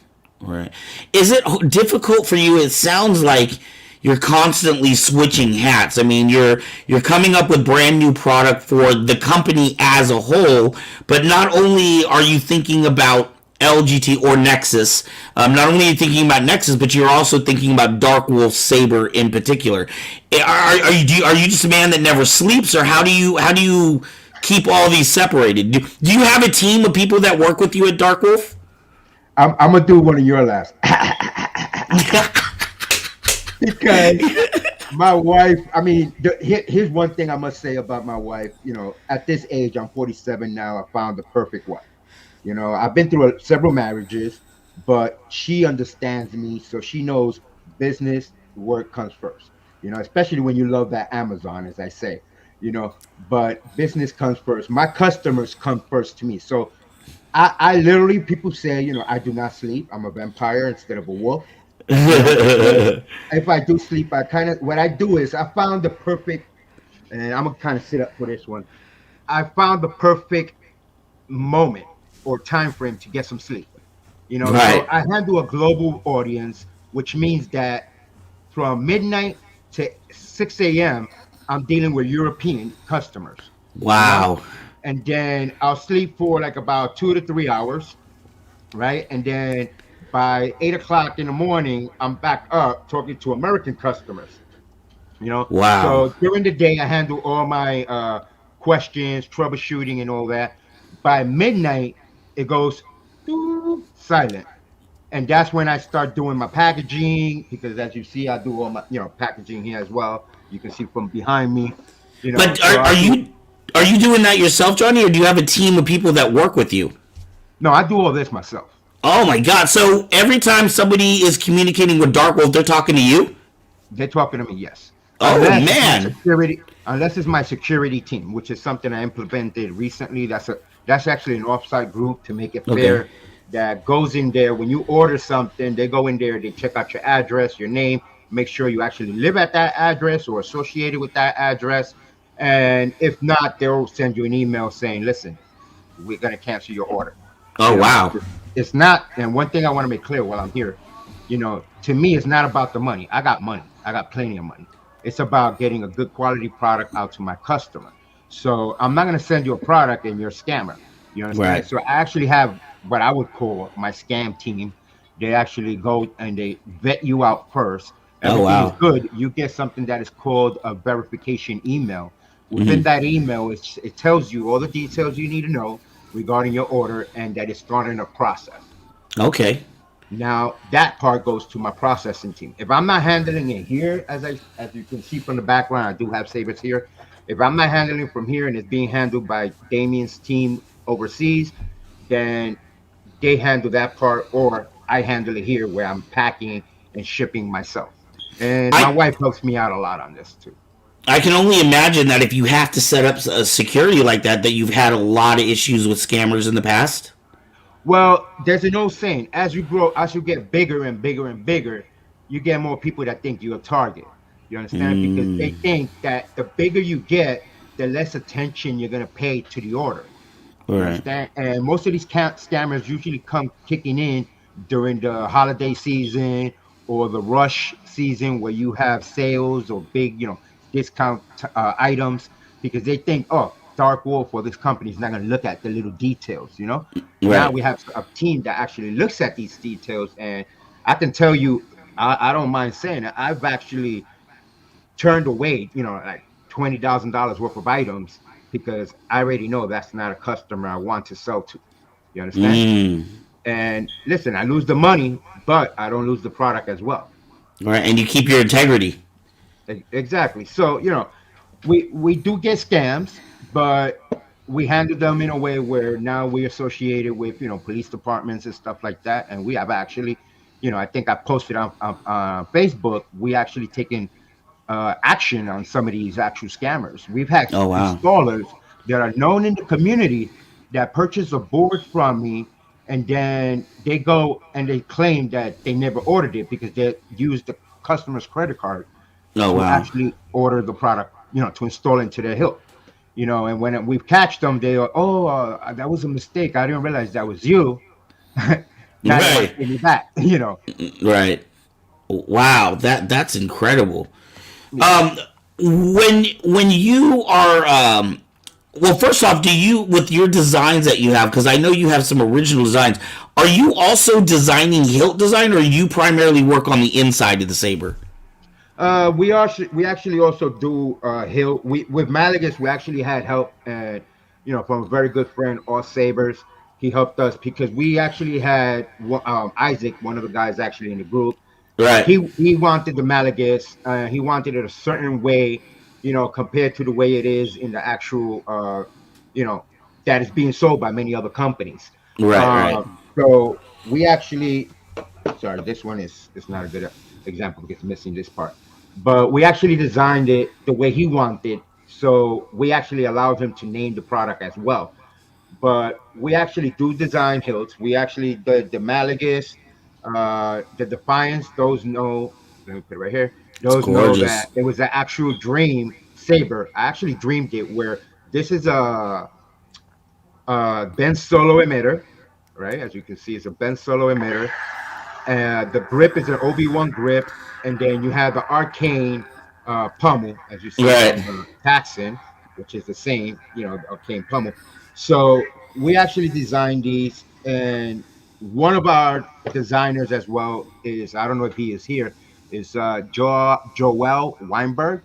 Right. Is it difficult for you? It sounds like you're constantly switching hats. I mean, you're coming up with brand new product for the company as a whole, but not only are you thinking about LGT or Nexus, not only are you thinking about Nexus, but you're also thinking about DarkWolf Saber in particular. Are you just a man that never sleeps, or how do you keep all these separated? Do you have a team of people that work with you at DarkWolf? I'm gonna do one of your laughs because my wife. I mean, here's one thing I must say about my wife. You know, at this age, I'm 47 now. I found the perfect wife. You know, I've been through several marriages, but she understands me, so she knows business work comes first. You know, especially when you love that Amazon, as I say. You know, but business comes first. My customers come first to me. So I literally, people say, you know, I do not sleep. I'm a vampire instead of a wolf. You know, but if I do sleep, I kind of, what I do is I found the perfect, and I'm gonna kind of sit up for this one. I found the perfect moment or time frame to get some sleep. You know, so Right. I handle a global audience, which means that from midnight to 6 a.m., I'm dealing with European customers, you know, Wow. and then I'll sleep for like about 2 to 3 hours, right? And then by 8 o'clock in the morning, I'm back up talking to American customers, you know. Wow. So during the day, I handle all my questions, troubleshooting, and all that. By midnight, it goes silent, and that's when I start doing my packaging because, as you see, I do all my packaging here as well. You can see from behind me, But So I do. are you doing that yourself, Johnny, or do you have a team of people that work with you? No, I do all this myself. Oh my God! So every time somebody is communicating with Darkwolf, they're talking to you. They're talking to me, yes. Oh man! Unless it's my security team, which is something I implemented recently. That's actually an offsite group to make it Okay. fair. That goes in there when you order something. They go in there, they check out your address, your name, make sure you actually live at that address or associated with that address. And if not, they'll send you an email saying, "Listen, we're gonna cancel your order." Oh wow! It's not. And one thing I want to make clear while I'm here, to me, it's not about the money. I got money. I got plenty of money. It's about getting a good quality product out to my customer. So I'm not going to send you a product and you're a scammer. You understand? Right. So I actually have what I would call my scam team. They actually go and they vet you out first. Oh Everything is wow! good. You get something that is called a verification email. Within that email, it tells you all the details you need to know regarding your order and that it's starting a process. Okay. Now that part goes to my processing team. If I'm not handling it here, as you can see from the background, I do have Sabers here. If I'm not handling from here and it's being handled by Damien's team overseas, then they handle that part, or I handle it here where I'm packing and shipping myself. And my I wife helps me out a lot on this too. I can only imagine that if you have to set up a security like that, that you've had a lot of issues with scammers in the past. Well, there's an old saying: as you grow, as you get bigger and bigger and bigger, you get more people that think you're a target. You understand? Because they think that the bigger you get, the less attention you're gonna pay to the order. All You right. understand? And most of these scammers usually come kicking in during the holiday season or the rush season where you have sales or big, discount items because they think, oh, Dark Wolf or this company is not going to look at the little details. Now Right. we have a team that actually looks at these details, and I can tell you, I don't mind saying it. I've actually turned away, like $20,000 worth of items because I already know that's not a customer I want to sell to. You understand? Mm. And listen, I lose the money, but I don't lose the product as well. All right. And you keep your integrity. Exactly. So we do get scams, but we handle them in a way where now we're associated with, police departments and stuff like that. And we have actually, I think I posted on Facebook, we actually taken action on some of these actual scammers. We've had Oh wow. installers that are known in the community that purchase a board from me, and then they go and they claim that they never ordered it because they used the customer's credit card Oh to wow. actually order the product, to install into their hilt. And when we've catched them, they are, oh, that was a mistake. I didn't realize that was you. Now they want to Right. pay me back. Right. Wow. That's incredible. Yeah. Um, when you are well, first off, do you with your designs that you have? Because I know you have some original designs. Are you also designing hilt design, or you primarily work on the inside of the saber? We actually also do hill. We with Malagus, we actually had help, and from a very good friend, Oz Sabers. He helped us because we actually had Isaac, one of the guys actually in the group. Right. He wanted the Malagus. He wanted it a certain way, compared to the way it is in the actual, you know, that is being sold by many other companies. Right. Right. So we actually, sorry, this one is not a good example because it's missing this part. But we actually designed it the way he wanted. So we actually allowed him to name the product as well. But we actually do design hilts. We actually the Malagus, the Defiance. Those know. Let me put it right here. It's Those know that gorgeous. it was an actual dream saber. I actually dreamed it. Where this is a bent solo emitter, right? As you can see, it's a bent solo emitter. The grip is an OB1 grip, and then you have the arcane pummel, as you see Right. from the Taxon, which is the same, the arcane pummel. So we actually designed these, and one of our designers as well is, I don't know if he is here, is Joelle Weinberg.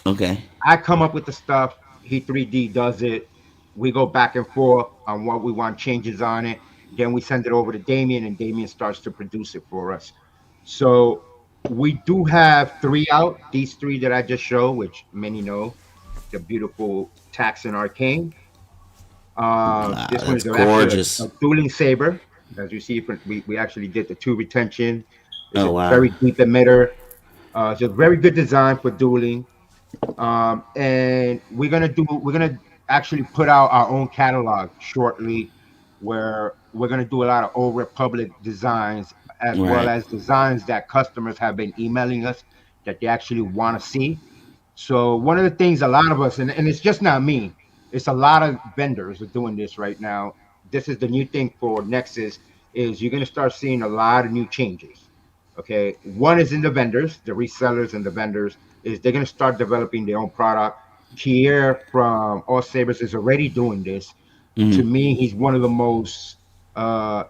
Okay. I come up with the stuff. He 3D does it. We go back and forth on what we want changes on it. Then we send it over to Damien, and Damien starts to produce it for us. So we do have three out. These three that I just showed, which many know, the beautiful Taxon Arcane. Ah, This one that's is actually gorgeous. a dueling saber. As you see, we actually did the two retention. It's Oh a wow. very deep emitter. It's a very good design for dueling. And we're gonna actually put out our own catalog shortly, where we're gonna do a lot of Old Republic designs, as well Right. as designs that customers have been emailing us that they actually want to see. So one of the things a lot of us, and it's just not me, it's a lot of vendors are doing this right now. This is the new thing for Nexus, is you're gonna start seeing a lot of new changes. Okay, one is in the vendors, the resellers and the vendors, is they're gonna start developing their own product. Kier from All Sabers is already doing this. To Mm. me, he's one of the most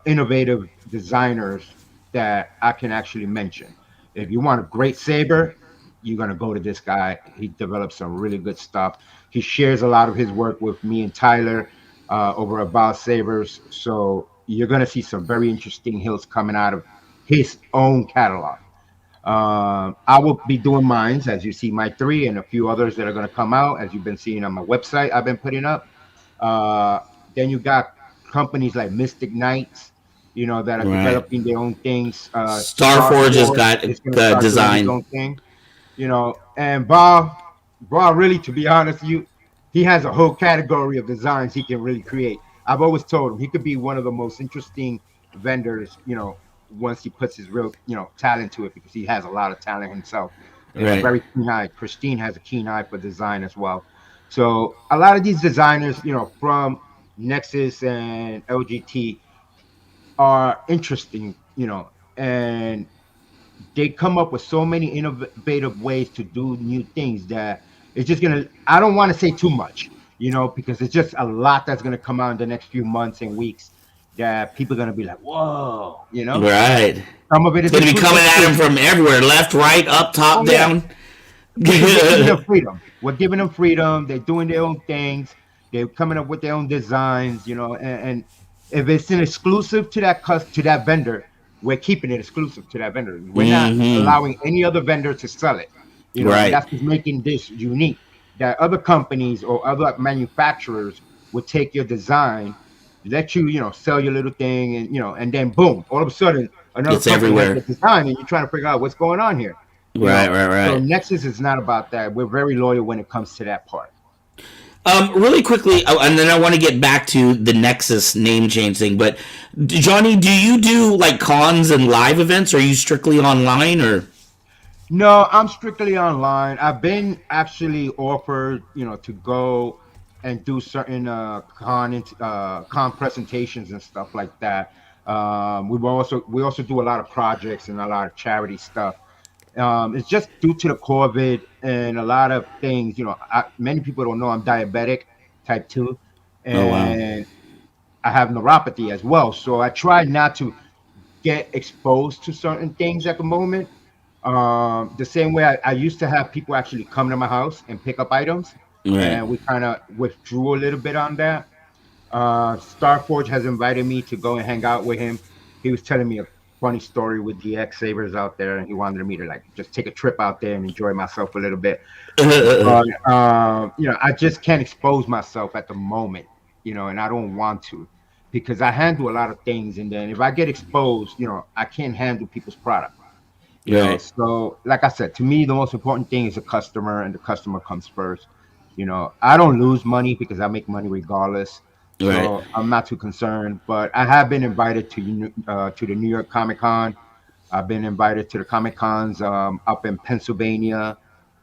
innovative designers that I can actually mention. If you want a great saber, you're gonna go to this guy. He develops some really good stuff. He shares a lot of his work with me and Tyler over about Sabers. So you're gonna see some very interesting hills coming out of his own catalog. I will be doing mines, as you see, my three and a few others that are going to come out, as you've been seeing on my website. I've been putting up. Uh, then you got companies like Mystic Knights, that are Right. developing their own things. Starforge has Starforge got is going to start doing his design. own thing. And Bob, really, to be honest with you, he has a whole category of designs he can really create. I've always told him he could be one of the most interesting vendors, once he puts his real, talent to it, because he has a lot of talent himself and a Right. very keen eye. Christine has a keen eye for design as well. So a lot of these designers, from Nexus and LGT are interesting, and they come up with so many innovative ways to do new things that it's just gonna. I don't want to say too much, because it's just a lot that's gonna come out in the next few months and weeks that people are gonna be like, "Whoa." Right. Some of it It's is gonna be coming at him exclusive. from everywhere, left, right, up, top, Oh yeah, down. because we're giving them freedom. We're giving them freedom. They're doing their own things. They're coming up with their own designs, and if it's an exclusive to to that vendor, we're keeping it exclusive to that vendor. We're not Mm-hmm. allowing any other vendor to sell it. And Right. that's what's making this unique. That other companies or other manufacturers would take your design, let you, sell your little thing, and and then boom, all of a sudden another It's company has everywhere. the design, and you're trying to figure out what's going on here. Right, right, So right. Nexus is not about that. We're very loyal when it comes to that part. Really quickly, and then I want to get back to the Nexus name change thing. But Johnny, do you do like cons and live events? Or are you strictly online, or? No, I'm strictly online. I've been actually offered, to go and do certain con presentations and stuff like that. We also do a lot of projects and a lot of charity stuff. It's just due to the COVID and a lot of things. Many people don't know I'm diabetic, type 2, Oh wow. and I have neuropathy as well. So I try not to get exposed to certain things at the moment. The same way I used to have people actually come to my house and pick up items, Right. and we kind of withdrew a little bit on that. Starforge has invited me to go and hang out with him. He was telling me a funny story with the ex Sabers out there, and he wanted me to like just take a trip out there and enjoy myself a little bit. But I just can't expose myself at the moment, and I don't want to because I handle a lot of things, and then if I get exposed, I can't handle people's product. Right. So like I said, to me the most important thing is the customer, and the customer comes first. I don't lose money because I make money regardless, Right. so I'm not too concerned. But I have been invited to the New York Comic Con. I've been invited to the Comic Cons up in Pennsylvania.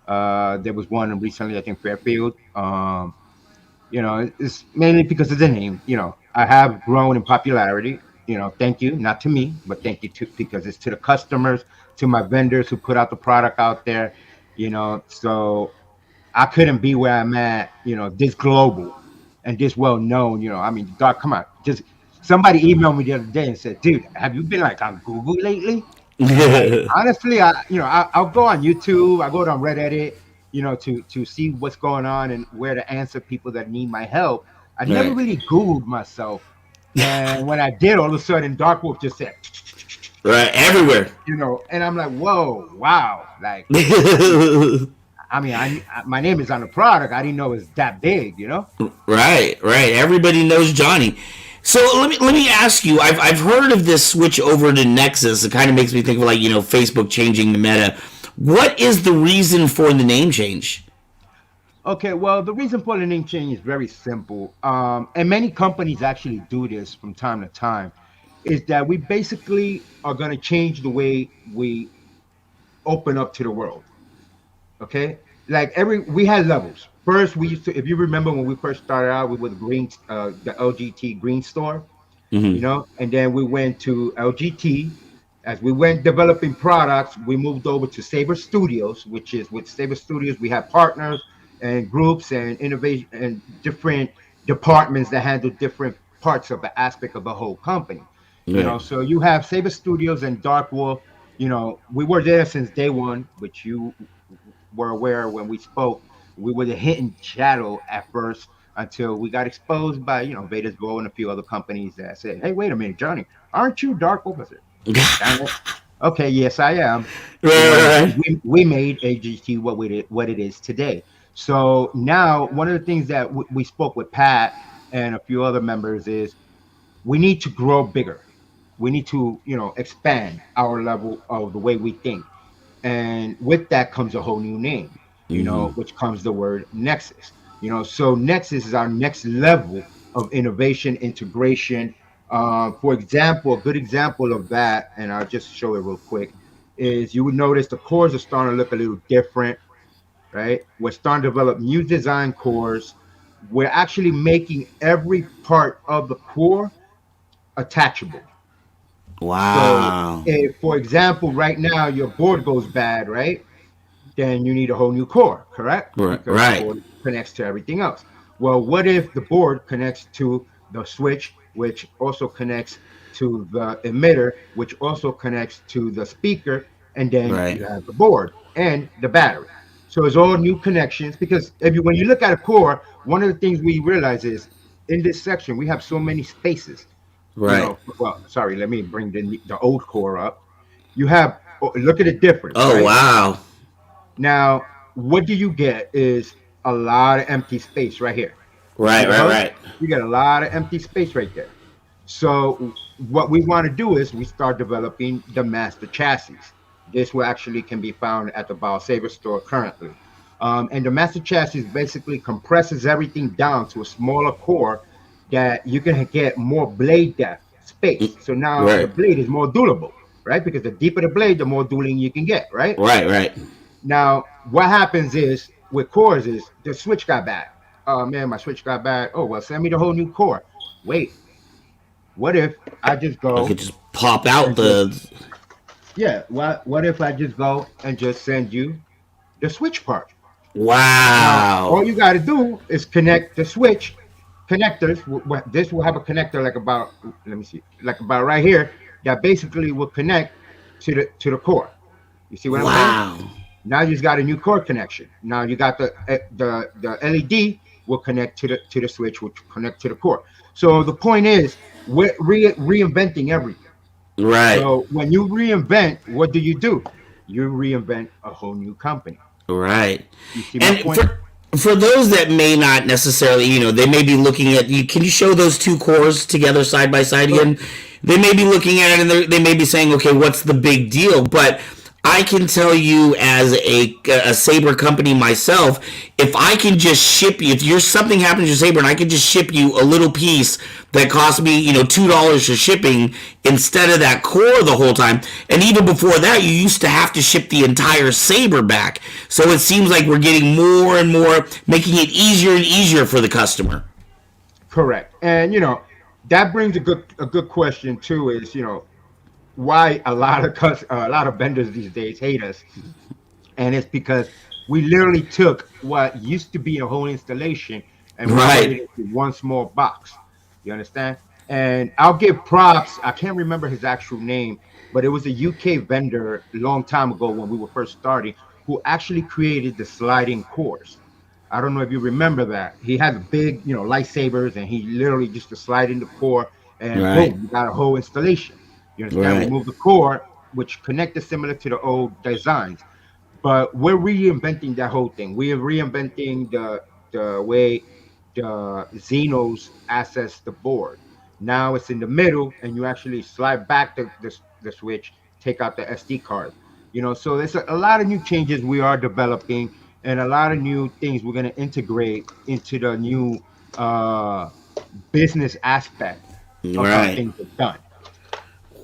There was one recently, I think, Fairfield. It's mainly because of the name. I have grown in popularity. Thank you, not to me, but thank you to because it's to the customers, to my vendors who put out the product out there. So I couldn't be where I'm at. This global and this well known. I mean, God, come on, just somebody emailed me the other day and said, "Dude, have you been like on Google lately?" I'm like, honestly, I'll go on YouTube, I go on Reddit, to see what's going on and where to answer people that need my help. I never Right. really Googled myself, and when I did, all of a sudden, DarkWolf just said, Right. Everywhere. and I'm like, whoa, wow, like, my name is on the product. I didn't know it was that big. Right, right. Everybody knows Johnny. So let me ask you. I've heard of this switch over to Nexus. It kind of makes me think of like Facebook changing the meta. What is the reason for the name change? Okay, well, the reason for the name change is very simple. And many companies actually do this from time to time, is that we basically are going to change the way we open up to the world. Okay, like we had levels. First, we used to, if you remember when we first started out, we were the LGT Green Store, Mm-hmm. and then we went to LGT. As we went developing products, we moved over to Saber Studios, which is with Saber Studios, we have partners and groups and innovation and different departments that handle different parts of the aspect of the whole company. Right. So you have Saber Studios and Dark Wolf. We were there since day one, which you were aware when we spoke. We were the hidden shadow at first until we got exposed by, Veda's Go and a few other companies that said, "Hey, wait a minute, Johnny, aren't you Dark Wolf?" I said, "Damn it. Okay, yes, I am." And Right. we made AGT what it is today. So now one of the things that we spoke with Pat and a few other members is we need to grow bigger. We need to, expand our level of the way we think. And with that comes a whole new name, Mm-hmm. which comes the word Nexus. So Nexus is our next level of innovation, integration. For example, a good example of that, and I'll just show it real quick, is you would notice the cores are starting to look a little different, right? We're starting to develop new design cores. We're actually making every part of the core attachable. So, Wow. if, for example, right now your board goes bad, right? Then you need a whole new core, correct? Right. Because the Right. board connects to everything else. Well, what if the board connects to the switch, which also connects to the emitter, which also connects to the speaker, and then Right. you have the board and the battery. So it's all new connections because when you look at a core, one of the things we realize is in this section we have so many spaces. Right. Well, sorry, let me bring the old core up. You have, look at the difference, Oh right? wow. Now, what do you get is a lot of empty space right here. Right, See the right, hub? right. You got a lot of empty space right there. So what we want to do is we start developing the master chassis. This will actually can be found at the Saber store currently. And the master chassis basically compresses everything down to a smaller core that you can get more blade depth space. So now the Right, blade is more dualable, right? Because the deeper the blade, the more dueling you can get, right? right, right. Now, what happens is with cores is the switch got bad. Oh man, my switch got bad. Oh well, send me the whole new core. Wait, what if I just I could go just pop out and just the. yeah? What if I just go and just send you the switch part? Now, all Wow. you got to do is connect the switch connectors. This will have a connector like about let me see, like about right here that basically will connect to the core. You see what I'm saying? Wow. Now you just got a new core connection. Now you got the LED will connect to the switch, which will connect to the core. So the point is, we're reinventing everything. Right. So when you reinvent, what do? You reinvent a whole new company. Right. You see my And point? for those that may not necessarily, they may be looking at you. Can you show those two cores together side by side Sure. again? They may be looking at it and they may be saying, "Okay, what's the big deal?" But I can tell you, as a Saber company myself, if I can just ship you, if you're something happens to your Saber, and I can just ship you a little piece that cost me, $2 for shipping instead of that core the whole time. And even before that, you used to have to ship the entire Saber back. So it seems like we're getting more and more, making it easier and easier for the customer. Correct. And that brings a good question too. Is why a lot of vendors these days hate us, and it's because we literally took what used to be a whole installation and we put Right. it into one small box. You understand? And I'll give props. I can't remember his actual name, but it was a UK vendor a long time ago when we were first starting who actually created the sliding cores. I don't know if you remember that. He had the big, lightsabers, and he literally just to slide in the core, and Right. boom, you got a whole installation. You understand? Right. Remove the core, which connected similar to the old designs, but we're reinventing that whole thing. We're reinventing the way the Xenos access the board. Now it's in the middle, and you actually slide back the switch, take out the SD card. So there's a lot of new changes we are developing, and a lot of new things we're going to integrate into the new uh, business aspect of how Right. things are done.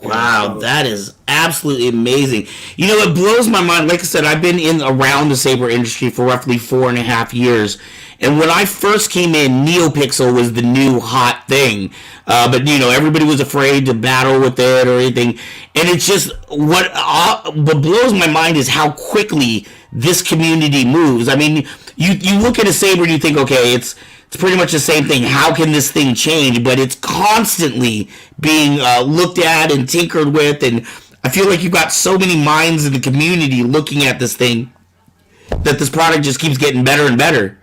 Wow, So that is absolutely amazing. It blows my mind. Like I said, I've been in around the Saber industry for roughly 4.5 years. And when I first came in, NeoPixel was the new hot thing. But everybody was afraid to battle with it or anything. And it's just what blows my mind is how quickly this community moves. I mean, you look at a Saber and you think, okay, it's pretty much the same thing. How can this thing change? But it's constantly being looked at and tinkered with, and I feel like you've got so many minds in the community looking at this thing that this product just keeps getting better and better.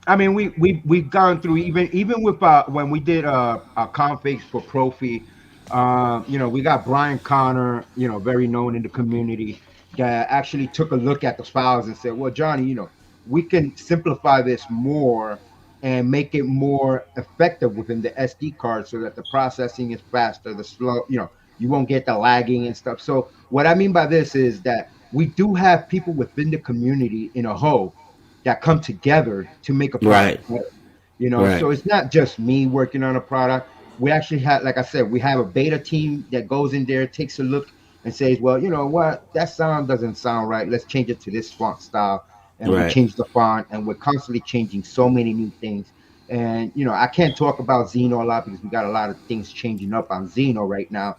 I mean, we've gone through even with when we did configs for Profi. We got Brian Connor, very known in the community, that actually took a look at the files and said, "Well, Johnny, we can simplify this more and make it more effective within the SD card so that the processing is faster, the slow, you won't get the lagging and stuff." So what I mean by this is that we do have people within the community in a whole that come together to make a Right. product better. Right. So it's not just me working on a product. We actually have, like I said, we have a beta team that goes in there, takes a look, and says, "Well, you know what, that sound doesn't sound right. Let's change it to this font style." And we Right. change the font, and we're constantly changing so many new things. And I can't talk about Xeno a lot because we got a lot of things changing up on Xeno right now.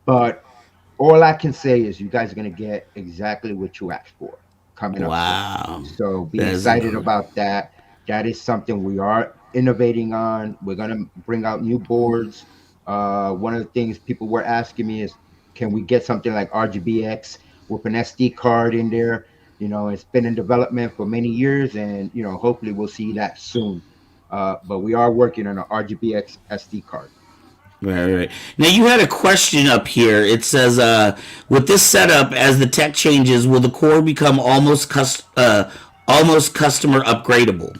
But all I can say is you guys are going to get exactly what you asked for coming up soon. Wow. So be That is excited incredible. about that. That is something we are innovating on. We're going to bring out new boards. One of the things people were asking me is, can we get something like RGBX with an SD card in there? It's been in development for many years, and hopefully we'll see that soon. But we are working on an RGBX SD card. Right, right. Now you had a question up here. It says, with this setup, as the tech changes, will the core become almost customer upgradable?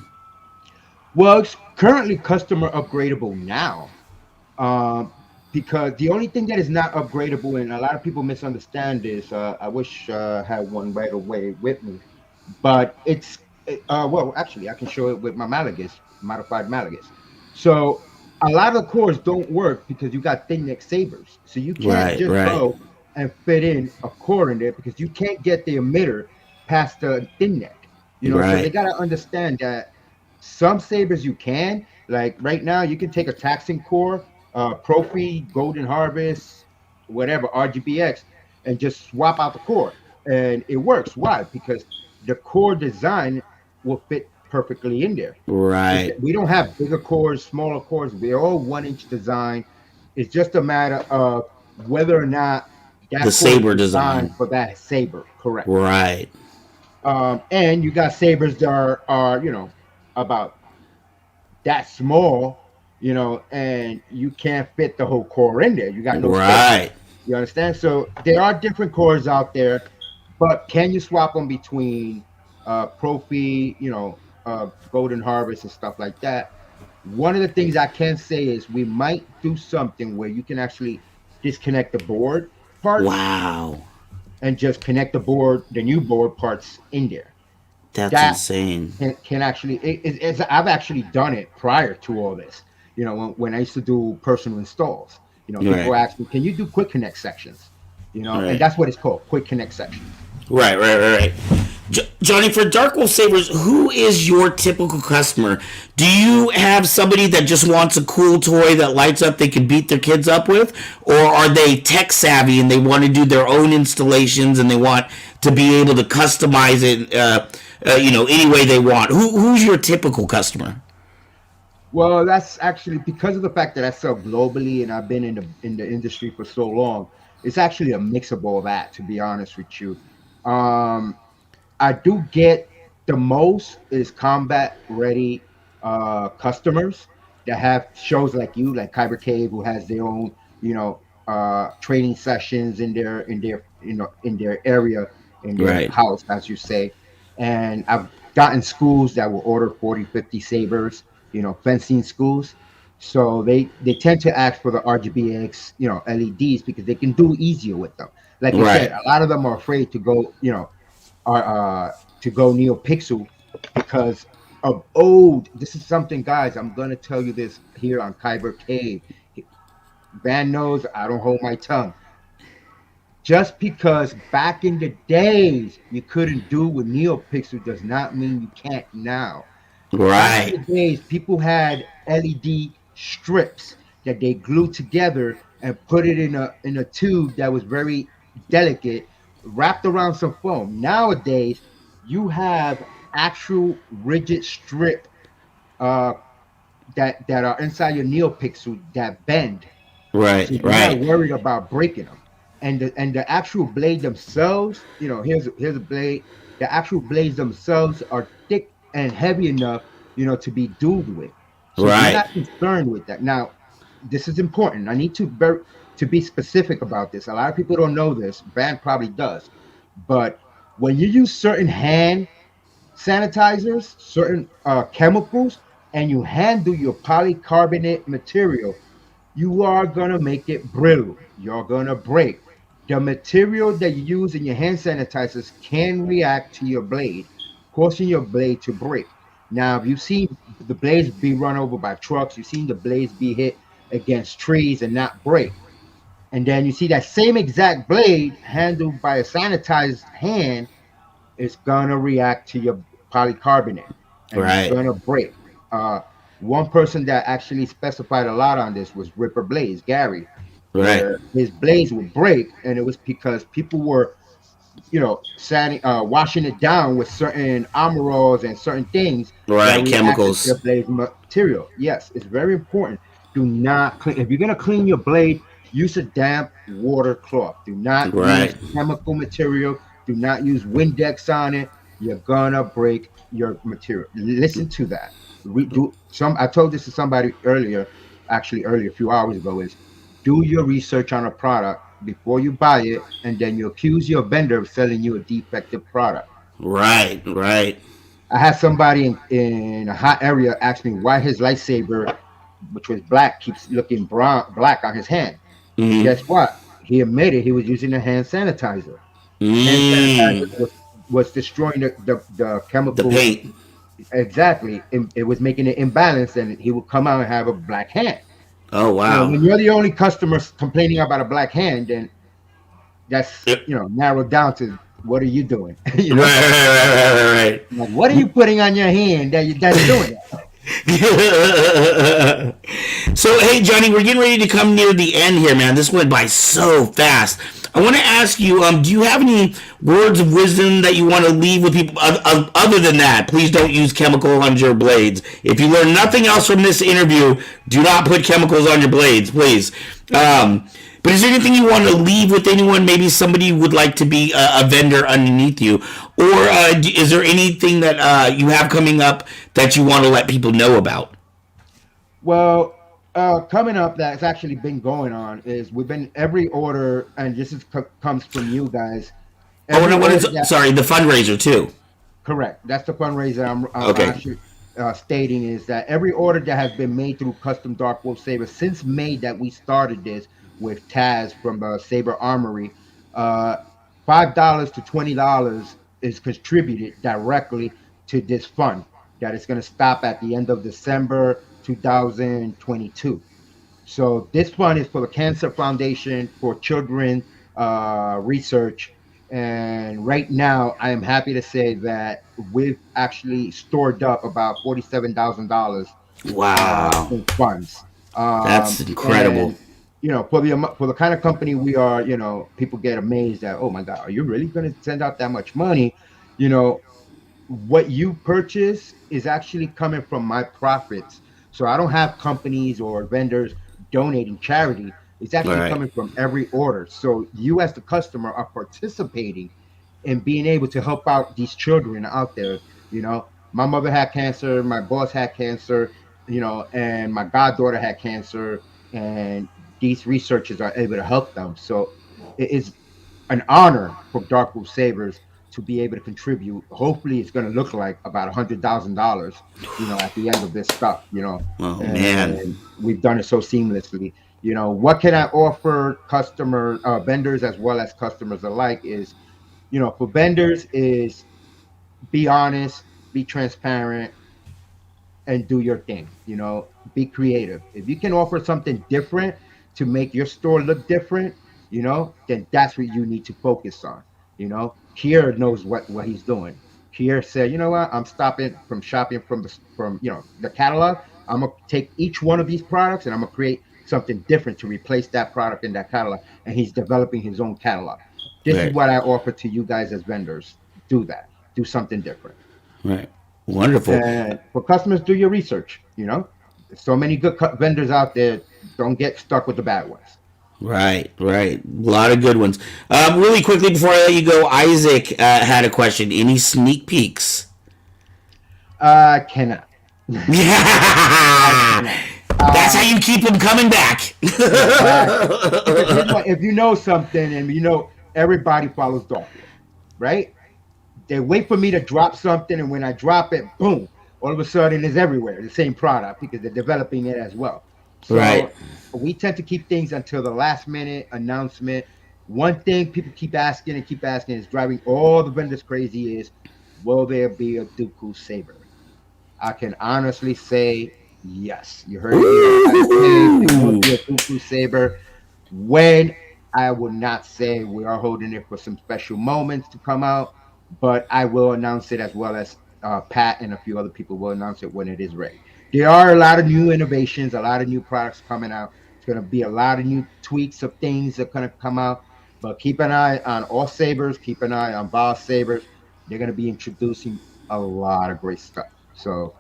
Well, it's currently customer upgradable now. Um, because the only thing that is not upgradable, and a lot of people misunderstand this. I wish I had one right away with me, but well, actually, I can show it with my Malagas, modified Malagas. So a lot of the cores don't work because you got thin neck sabers, so you can't Right, just right, go and fit in a core in there because you can't get the emitter past the thin neck. So they right. gotta understand that some sabers you can, like right now, you can take a taxing core, Profi, Golden Harvest, whatever, RGBX, and just swap out the core. And it works. Why? Because the core design will fit perfectly in there. Right. We don't have bigger cores, smaller cores. We're all 1 inch design. It's just a matter of whether or not The that core is Saber designed design. for that saber. Correct. Right. And you got sabers that are about that small, and you can't fit the whole core in there. You got no space. Right. You understand? So there are different cores out there, but can you swap them between Profi, Golden Harvest and stuff like that? One of the things I can say is we might do something where you can actually disconnect the board parts Wow. and just connect the new board parts in there. That's That insane. can actually I've actually done it prior to all this. When I used to do personal installs, people Right. ask me, "Can you do quick connect sections?" And Right. that's what it's called, quick connect sections. Right, right, right, right. Johnny, for DarkWolf Sabers, who is your typical customer? Do you have somebody that just wants a cool toy that lights up they can beat their kids up with? Or are they tech savvy and they want to do their own installations and they want to be able to customize it, any way they want? Who's your typical customer? Well, that's actually because of the fact that I sell globally and I've been in the industry for so long. It's actually a mix of all that, to be honest with you. Um, I do get the most is combat ready customers that have shows like you, like Kyber Cave, who has their own, training sessions in their area, in their Right, house, as you say. And I've gotten schools that will order 40, 50 sabers, fencing schools. So they tend to ask for the RGBX, LEDs because they can do easier with them. Like you said, right, a lot of them are afraid to go, are to go NeoPixel because of old. This is something, guys. I'm gonna tell you this here on Kyber Cave. Van knows I don't hold my tongue. Just because back in the days you couldn't do with NeoPixel does not mean you can't now. Back in right, the days, people had LED strips that they glued together and put it in a tube that was very delicate, wrapped around some foam. Nowadays, you have actual rigid strip uh, that are inside your NeoPixel that bend, so right, you're not right, worried about breaking them. And the actual blade themselves, here's a blade. The actual blades themselves are thick and heavy enough, to be dueled with. So you're right, not concerned with that. Now, this is important. I need to be specific about this. A lot of people don't know this. Van probably does, but when you use certain hand sanitizers, certain chemicals, and you handle your polycarbonate material, you are going to make it brittle. You're going to break. The material that you use in your hand sanitizers can react to your blade, causing your blade to break. Now, you've seen the blades be run over by trucks, you've seen the blades be hit against trees and not break. And then you see that same exact blade handled by a sanitized hand is gonna react to your polycarbonate and it's right, gonna break. Uh, One person that actually specified a lot on this was Ripper Blaze, Gary, right, where his blades would break, and it was because people were, washing it down with certain amarals and certain things that right. reacted to Chemicals. the blade material. Yes, it's very important. Do not clean. If you're gonna clean your blade, use a damp water cloth. Do not use Right, chemical material. Do not use Windex on it. You're gonna break your material. Listen to that. We do some. I told this to somebody earlier, actually earlier, a few hours ago. Is do your research on a product before you buy it, and then you accuse your vendor of selling you a defective product. right, right. I had somebody in a hot area ask me why his lightsaber, which was black, keeps looking black on his hand. Mm-hmm. Guess what? He admitted he was using a hand sanitizer. Hand sanitizer Mm. was destroying the The chemical. paint. Exactly. It was making it imbalanced, and he would come out and have a black hand. Oh wow. When you're the only customer complaining about a black hand, then that's, Yep. narrowed down to what are you doing? Right, right, Like, what are you putting on your hand that's doing that? right, right. So, hey, Johnny, we're getting ready to come near the end here, man. This went by so fast. I want to ask you, do you have any words of wisdom that you want to leave with people? Other than that, please don't use chemical on your blades. If you learn nothing else from this interview, do not put chemicals on your blades, please. But is there anything you want to leave with anyone? Maybe somebody would like to be a vendor underneath you, or is there anything that you have coming up that you want to let people know about? Well, coming up, that's actually been going on is we've been every order, and this comes from you guys. Oh, Every no, what order is? Sorry, the fundraiser too. correct. That's the fundraiser I'm Okay. actually stating is that every order that has been made through Custom Dark Wolf Saber since May that we started this with Taz from the Saber Armory, uh, $5 to $20 is contributed directly to this fund that is going to stop at the end of December 2022. So this fund is for the Cancer Foundation for Children Research. And right now, I am happy to say that we've actually stored up about $47,000 Wow, in funds. that's incredible. And for the kind of company we are, people get amazed that, oh my God, are you really going to send out that much money? You know, what you purchase is actually coming from my profits. So I don't have companies or vendors donating charity. It's All actually right, coming from every order. So you as the customer are participating in being able to help out these children out there. My mother had cancer, my boss had cancer, and my goddaughter had cancer, and these researchers are able to help them. So it is an honor for Dark Sabers to be able to contribute. Hopefully, it's going to look like about $100,000, at the end of this stuff, oh man. and we've done it so seamlessly. What can I offer customer vendors as well as customers alike is, for vendors is be honest, be transparent, and do your thing. Be creative. If you can offer something different to make your store look different, then that's what you need to focus on. Kier knows what he's doing. Kier said, you know what, I'm stopping from shopping from the catalog. I'm gonna take each one of these products and I'm gonna create something different to replace that product in that catalog. And he's developing his own catalog. This is Right, what I offer to you guys as vendors. Do that. Do something different. right. Wonderful. And for customers, do your research. There's so many good vendors out there. Don't get stuck with the bad ones. Right, right. A lot of good ones. Really quickly before I let you go, Isaac had a question. Any sneak peeks? I cannot. I Yeah, cannot. that's how you keep them coming back. Exactly. Because if you know something, and everybody follows DarkWolf, right? They wait for me to drop something, and when I drop it, boom! All of a sudden, it's everywhere. The same product because they're developing it as well. Right. So we tend to keep things until the last minute announcement. One thing people keep asking and keep asking is driving all the vendors crazy is, will there be a Dooku Saber? I can honestly say yes. You heard it here. I say there will Ooh. be a Dooku Saber. When, I will not say. We are holding it for some special moments to come out, but I will announce it as well as Pat and a few other people will announce it when it is ready. There are a lot of new innovations, a lot of new products coming out. It's going to be a lot of new tweaks of things that are going to come out. But keep an eye on all sabers. Keep an eye on Boss Sabers. They're going to be introducing a lot of great stuff. So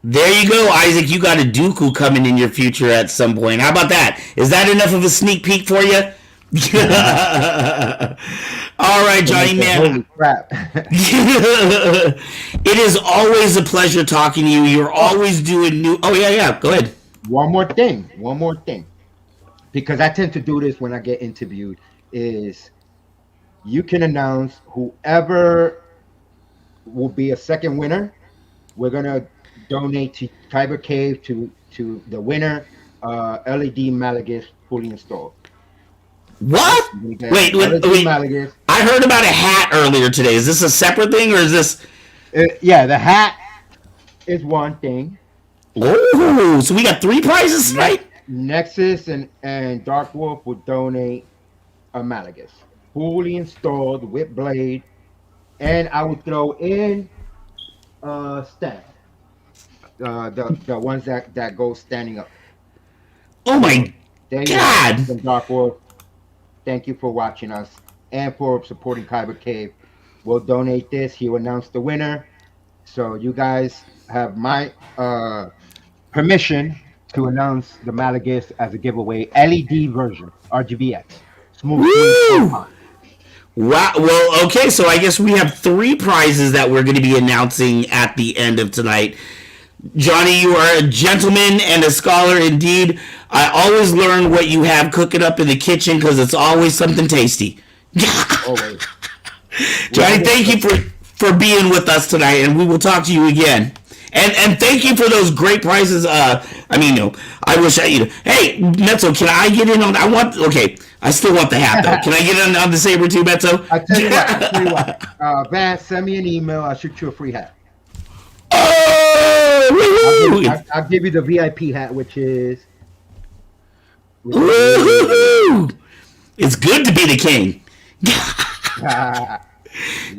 There you go, Isaac. You got a Dooku coming in your future at some point. How about that? Is that enough of a sneak peek for you? All right, they may Johnny, say, man. holy crap. It is always a pleasure talking to you. You're Oh, always doing new. Oh yeah, yeah. Go ahead. one more thing. One more thing. Because I tend to do this when I get interviewed is you can announce whoever will be a second winner we're gonna donate to Kyber Cave to the winner, LED Malagus fully installed. Right? What? You're gonna get Wait, wait, LED wait. Malagus. I heard about a hat earlier today. Is this a separate thing or is this? Yeah, the hat is one thing. Oh, so we got 3 prizes tonight. Nexus and DarkWolf will donate a Malagus fully installed with blade, and I would throw in Steph, the ones that go standing up. Oh my There you God. go, from DarkWolf. Thank you for watching us and for supporting Kyber Cave. We'll donate this. He'll announce the winner. So you guys have my permission to announce the Malagus as a giveaway LED version, RGBX. Smooth. Woo! Wow. Well, okay. So I guess we have 3 prizes that we're going to be announcing at the end of tonight. Johnny, you are a gentleman and a scholar indeed. I always learn what you have cooking up in the kitchen because it's always something tasty. Always. Johnny, thank you for being with us tonight, and we will talk to you again. And thank you for those great prizes. I wish hey, Mezzo, can I get in on? Okay, I still want the hat though. Can I get in on the Saber too, Mezzo? I tell you what. Vance, send me an email. I'll shoot you a free hat. Oh, I'll give you the VIP hat, which is. woo-hoo-hoo. It's good to be the king.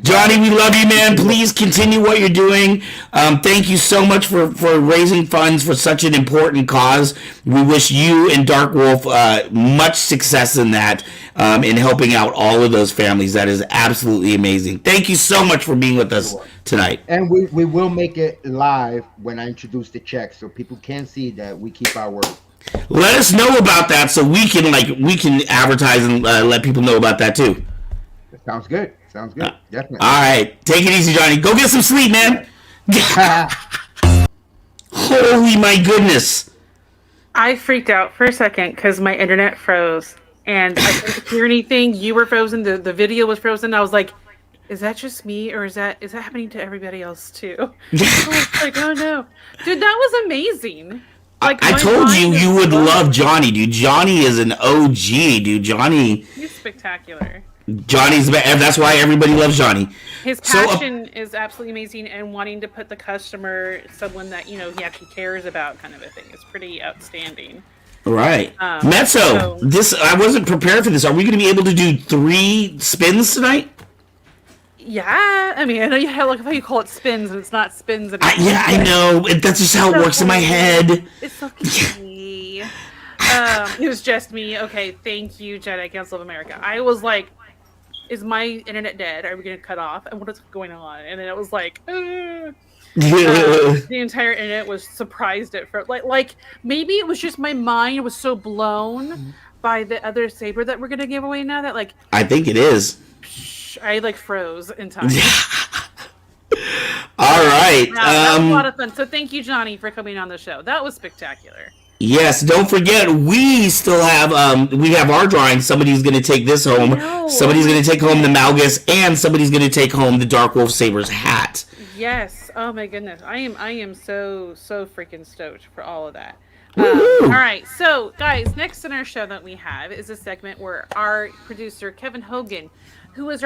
Johnny, we love you, man. Please continue what you're doing. Thank you so much for raising funds for such an important cause. We wish you and DarkWolf much success in that, in helping out all of those families. That is absolutely amazing. Thank you so much for being with us tonight. And we will make it live when I introduce the check, so people can see that we keep our word. Let us know about that so we can advertise and let people know about that too. Sounds good. Definitely. All right, take it easy, Johnny. Go get some sleep, man. Holy my goodness! I freaked out for a second because my internet froze and I couldn't hear anything. You were frozen. The video was frozen. I was like, "Is that just me, or is that happening to everybody else too?" I was like, "Oh no, dude, that was amazing." Like I told you would love Johnny, dude. Johnny is an OG, dude. He's spectacular. That's why everybody loves Johnny. His passion is absolutely amazing, and wanting to put the customer, someone that he actually cares about, kind of a thing, is pretty outstanding. Right, Mezzo. I wasn't prepared for this. Are we going to be able to do 3 spins tonight? Yeah, I mean, I know how you call it spins, and it's not spins anymore. I know. That's just how it works in my head. It's okay. It was just me. Okay, thank you, Jedi Council of America. I was like, is my internet dead? Are we going to cut off? And what is going on? And then it was like, the entire internet was surprised at first. Like maybe it was just my mind was so blown by the other Saber that we're going to give away now that I think it is. I froze in time. All right. That was a lot of fun. So thank you, Johnny, for coming on the show. That was spectacular. Yes, don't forget we still have our drawing. Somebody's going to take this home. Somebody's going to take home the Malagus, and somebody's going to take home the DarkWolf Sabers hat. Yes. Oh my goodness. I am so freaking stoked for all of that. All right. So, guys, next in our show that we have is a segment where our producer Kevin Hogan, who is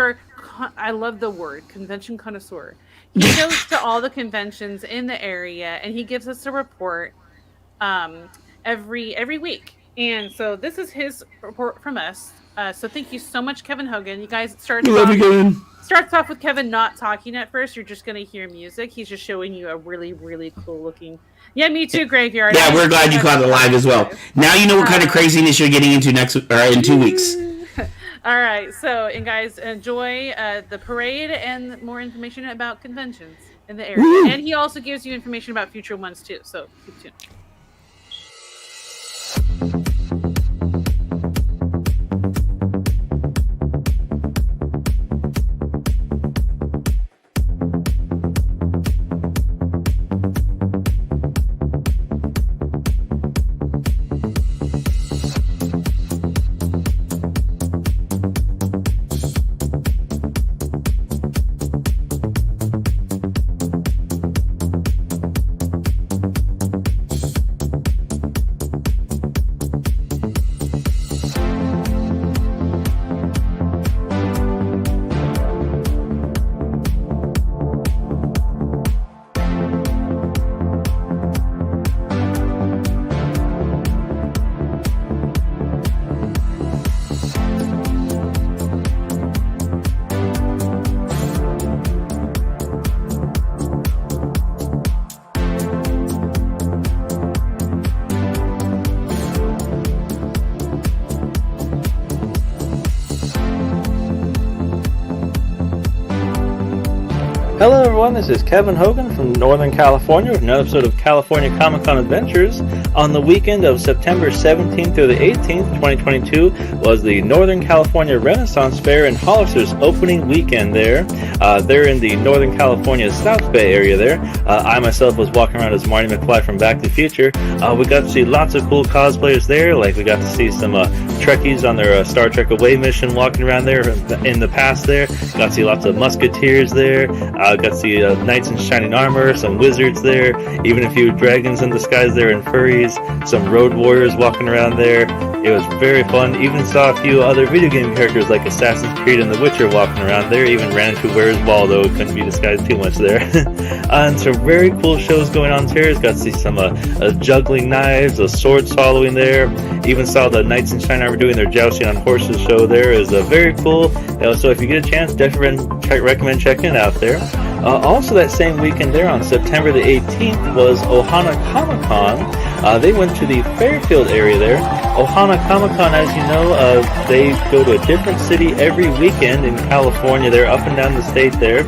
I love the word convention connoisseur. He goes to all the conventions in the area and he gives us a report every week. And so this is his report from us. So thank you so much, Kevin Hogan. You guys starts off with Kevin not talking at first. You're just going to hear music. He's just showing you a really, really cool looking. Yeah, me too, Graveyard. Yeah, we're glad you caught it live as well. Now you know what kind of craziness you're getting into in 2 weeks. All right. So, and guys, enjoy the parade and more information about conventions in the area. Woo! And he also gives you information about future ones too. So keep tuned. Hello everyone, this is Kevin Hogan from Northern California with another episode of California Comic-Con Adventures. On the weekend of September 17th through the 18th, 2022, was the Northern California Renaissance Fair and Hollister's opening weekend there. They're in the Northern California South Bay area there. I myself was walking around as Marty McFly from Back to the Future. We got to see lots of cool cosplayers there, like we got to see some Trekkies on their Star Trek Away mission walking around there in the past there. Got to see lots of Musketeers there. Got to see knights in shining armor, some wizards there, even a few dragons in disguise there and furries, some road warriors walking around there. It was very fun. Even saw a few other video game characters like Assassin's Creed and The Witcher walking around there. Even ran into Where's Waldo. Couldn't be disguised too much there. And some very cool shows going on there. Got to see some juggling knives, a sword swallowing there. Even saw the knights in shining armor doing their jousting on horses show there. Is very cool. So if you get a chance, definitely recommend checking it out there. Also that same weekend there on September the 18th was Ohana Comic-Con. They went to the Fairfield area there. Ohana Comic-Con, as you know, they go to a different city every weekend in California. They're up and down the state there.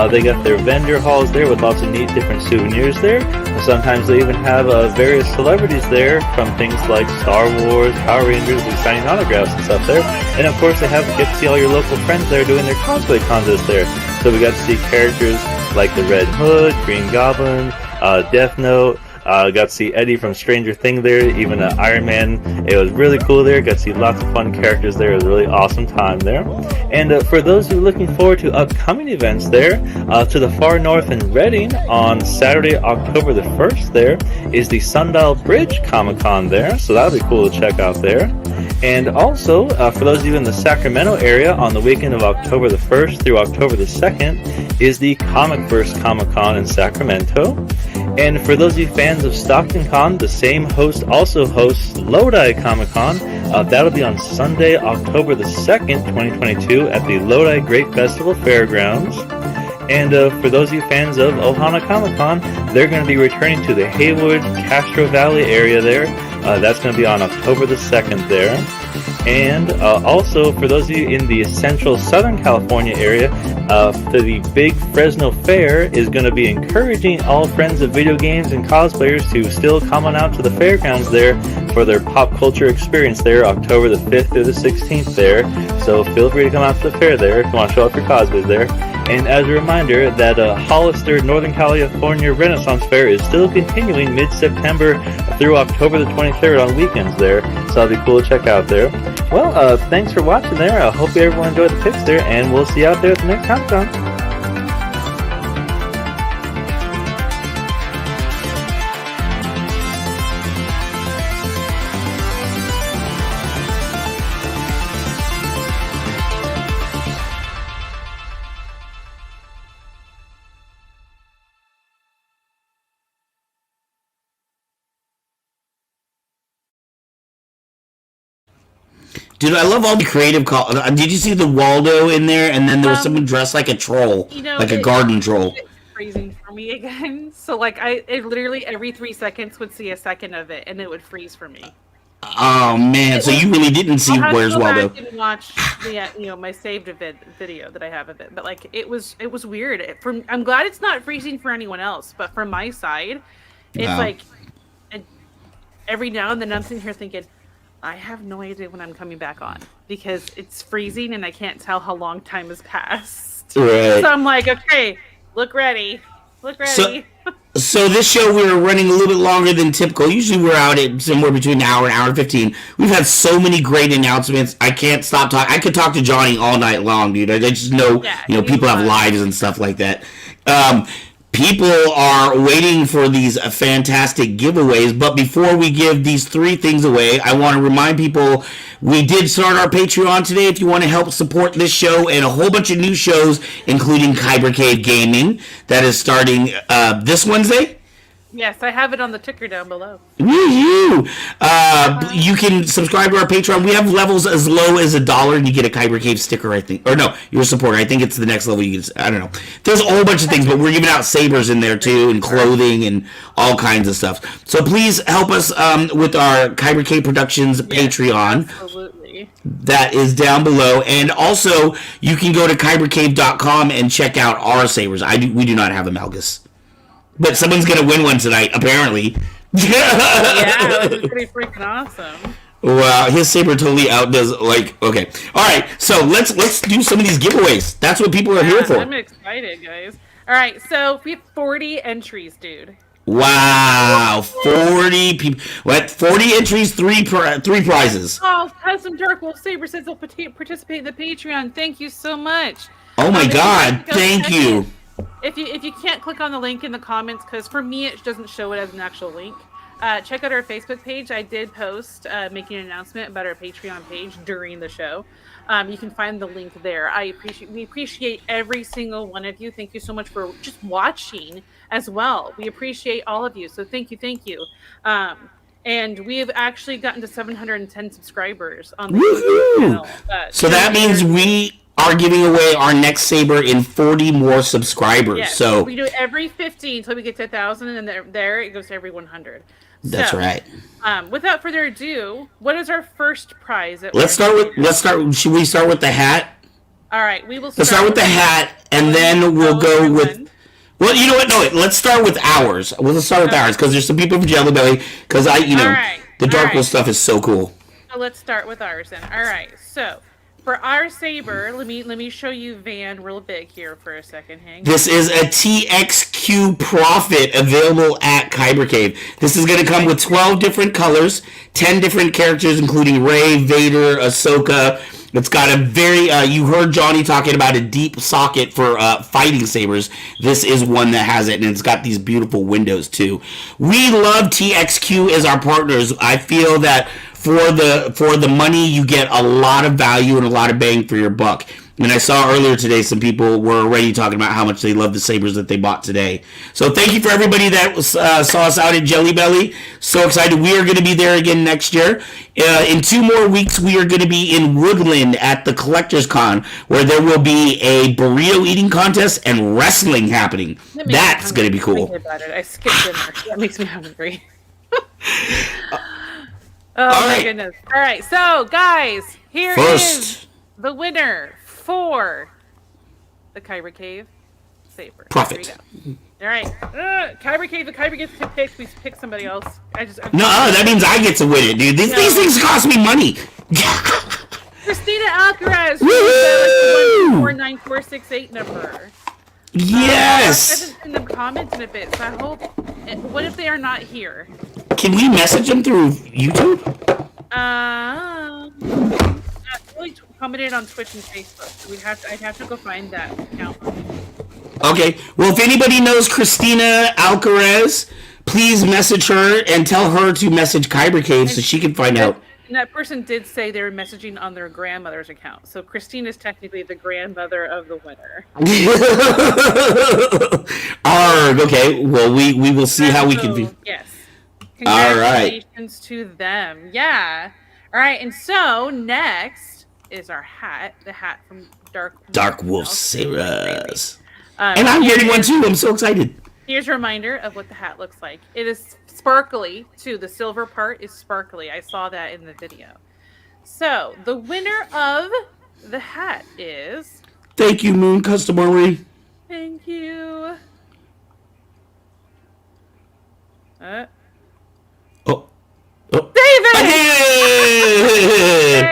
They got their vendor halls there with lots of neat different souvenirs there. Sometimes they even have various celebrities there from things like Star Wars, Power Rangers, and signing autographs and stuff there. And of course they get to see all your local friends there doing their cosplay contest there. So we got to see characters like the Red Hood, Green Goblin, Death Note. Got to see Eddie from Stranger Things there, even Iron Man. It was really cool there. Got to see lots of fun characters there. It was a really awesome time there. And for those who are looking forward to upcoming events there, to the far north in Reading on Saturday, October the 1st there, is the Sundial Bridge Comic-Con there. So that'll be cool to check out there. And also, for those of you in the Sacramento area, on the weekend of October the 1st through October the 2nd is the Comicverse Comic-Con in Sacramento. And for those of you fans of Stockton Con, the same host also hosts Lodi Comic-Con. That'll be on Sunday, October the 2nd, 2022 at the Lodi Great Festival Fairgrounds. And for those of you fans of Ohana Comic-Con, they're going to be returning to the Haywood, Castro Valley area there. That's going to be on October the 2nd there. And also, for those of you in the central Southern California area, the big Fresno Fair is going to be encouraging all friends of video games and cosplayers to still come on out to the fairgrounds there for their pop culture experience there, October the 5th through the 16th there. So feel free to come out to the fair there if you want to show off your cosplays there. And as a reminder, that Hollister Northern California Renaissance Fair is still continuing mid-September through October the 23rd on weekends there. So that'll be cool to check out there. Well, thanks for watching there. I hope everyone enjoyed the picks there, and we'll see you out there at the next Comic-Con. Dude, I love all the creative did you see the Waldo in there? And then there was someone dressed like a troll, like a garden troll. It's freezing for me again. So, like, I literally every 3 seconds would see a second of it, and it would freeze for me. Oh man! So you really didn't see Where's Waldo? I didn't watch the my saved video that I have of it, but like it was weird. I'm glad it's not freezing for anyone else, but from my side, it's like every now and then I'm sitting here thinking, I have no idea when I'm coming back on because it's freezing and I can't tell how long time has passed. Right. So I'm like, okay, look ready. So this show we were running a little bit longer than typical. Usually we're out at somewhere between an hour and hour and 15. We've had so many great announcements. I can't stop talking. I could talk to Johnny all night long, dude. I just know, people have lives and stuff like that. People are waiting for these fantastic giveaways, but before we give these 3 things away, I want to remind people we did start our Patreon today. If you want to help support this show and a whole bunch of new shows, including Kyber Cave Gaming, that is starting this Wednesday. Yes, I have it on the ticker down below. Woo-hoo! You can subscribe to our Patreon. We have levels as low as $1 and you get a Kyber Cave sticker, I think. Or no, you're a supporter. I think it's the next level. You can, I don't know. There's a whole bunch of things, but we're giving out sabers in there too, and clothing and all kinds of stuff. So please help us with our Kyber Cave Productions Patreon. Absolutely. that is down below. And also, you can go to kybercave.com and check out our sabers. We do not have a Malgus. But someone's going to win one tonight, apparently. Yeah, it was pretty freaking awesome. Wow, his saber totally outdoes, okay. All right, so let's do some of these giveaways. That's what people are here for. I'm excited, guys. All right, so we have 40 entries, dude. Wow, 40 people. What? 40 entries, three prizes. Oh, Custom DarkWolf Saber says they'll participate in the Patreon. Thank you so much. Oh my God, thank you. If you can't click on the link in the comments, because for me it doesn't show it as an actual link, check out our Facebook page. I did post making an announcement about our Patreon page during the show. You can find the link there. We appreciate every single one of you. Thank you so much for just watching as well. We appreciate all of you. So thank you. And we have actually gotten to 710 subscribers on the YouTube channel. So that means we are giving away our next saber in 40 more subscribers. Yes, so we do it every 50 until we get to 1,000, and then there it goes to every 100. That's right. Without further ado, what is our first prize? Should we start with the hat? All right, we will. Let's start with the hat, and then we'll go with. Well, you know what? No, let's start with ours. Let's start with ours because there's some people from Jelly Belly. Because the DarkWolf stuff is so cool. So let's start with ours then. All right, so. For our saber, let me show you Van real big here for a second. This is a TXQ Prophet available at Kyber Cave. This is going to come with 12 different colors, 10 different characters, including Rey, Vader, Ahsoka. It's got a very, you heard Johnny talking about a deep socket for fighting sabers. This is one that has it, and it's got these beautiful windows too. We love TXQ as our partners. I feel that for the money, you get a lot of value and a lot of bang for your buck. And I saw earlier today some people were already talking about how much they love the sabers that they bought today. So thank you for everybody that saw us out at Jelly Belly. So excited. We are going to be there again next year. In 2 more weeks, we are going to be in Woodland at the Collectors Con, where there will be a burrito eating contest and wrestling happening. That's going to be cool. I skipped dinner. That makes me hungry. Oh my goodness. All right, so guys, here is the winner for the Kyber Cave Saber. Profit. All right. Kyber Cave, the Kyber gets to pick. We pick somebody else. That means I get to win it, dude. These things cost me money. Christina Alcaraz. Woo! 49468 number. Yes. I haven't seen the comments in a bit, so I hope. What if they are not here? Can we message them through YouTube? I really commented on Twitch and Facebook, so I'd have to go find that account. Okay. Well, if anybody knows Christina Alcaraz, please message her and tell her to message Kyber Cave so she can find out. And that person did say they were messaging on their grandmother's account. So Christine is technically the grandmother of the winner. Arg, okay. Well, we will see how we can be. Yes. Congratulations to them. Yeah. All right. And so next is our hat. The hat from DarkWolf Sabers. And I'm getting one too. I'm so excited. Here's a reminder of what the hat looks like. It is sparkly too. The silver part is sparkly. I saw that in the video. So the winner of the hat is. Thank you, Moon Customary. Thank you. David! Hey,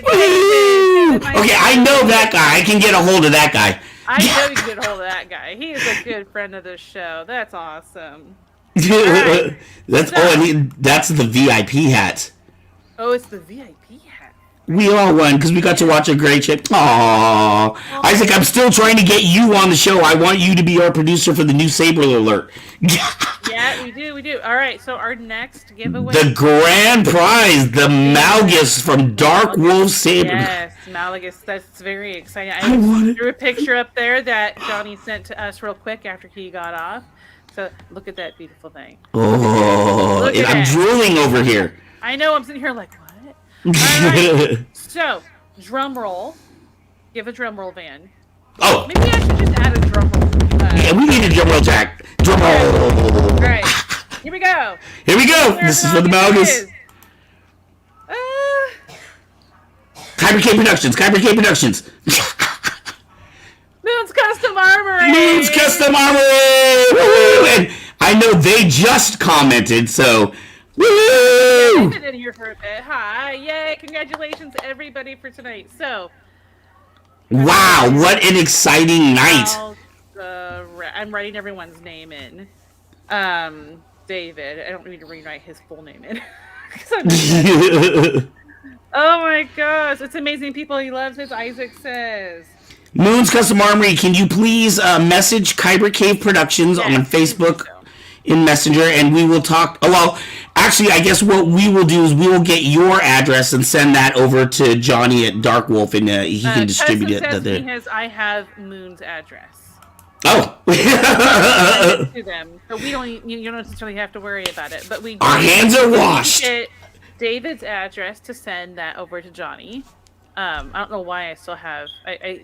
David! Okay, I know that guy. I can get a hold of that guy. I know you can get a hold of that guy. He is a good friend of the show. That's awesome. Right. That's the VIP hat. Oh, it's the VIP hat. We all won because we got to watch a great ship. Aww. Isaac, I'm still trying to get you on the show. I want you to be our producer for the new Saber alert. Yeah, we do. All right, so our next giveaway. The grand prize, the Malgus from DarkWolf Saber. Yes, Malgus. That's very exciting. I threw a picture up there that Johnny sent to us real quick after he got off. So look at that beautiful thing. Oh, I'm drooling over here. I know. I'm sitting here like, what? All right. So, drum roll. Give a drum roll, Van. Oh. Maybe I should just add a drum roll. Yeah, we need a drum roll, Jack. Drum roll. All right. Here we go. Here we go. This is for the Malgus. Kyber K Productions. Kyber K Productions. Moon's Custom Armory. Moon's Custom Armory. Woo! And I know they just commented, so woo! I've been in here for a bit. Hi, yay! Congratulations, everybody, for tonight. So, wow, what an exciting night! I'm writing everyone's name in. David. I don't need to rewrite his full name in. Oh my gosh, it's amazing people he loves. As Isaac says. Moon's Custom Armory, can you please message Kyber Cave Productions on Facebook in Messenger, and we will talk. Oh, well, actually, I guess what we will do is we will get your address and send that over to Johnny at DarkWolf, and he can distribute it. I have Moon's address. Oh. To them, so we don't. You don't necessarily have to worry about it. But our hands are washed. Get David's address to send that over to Johnny. I don't know why I still have.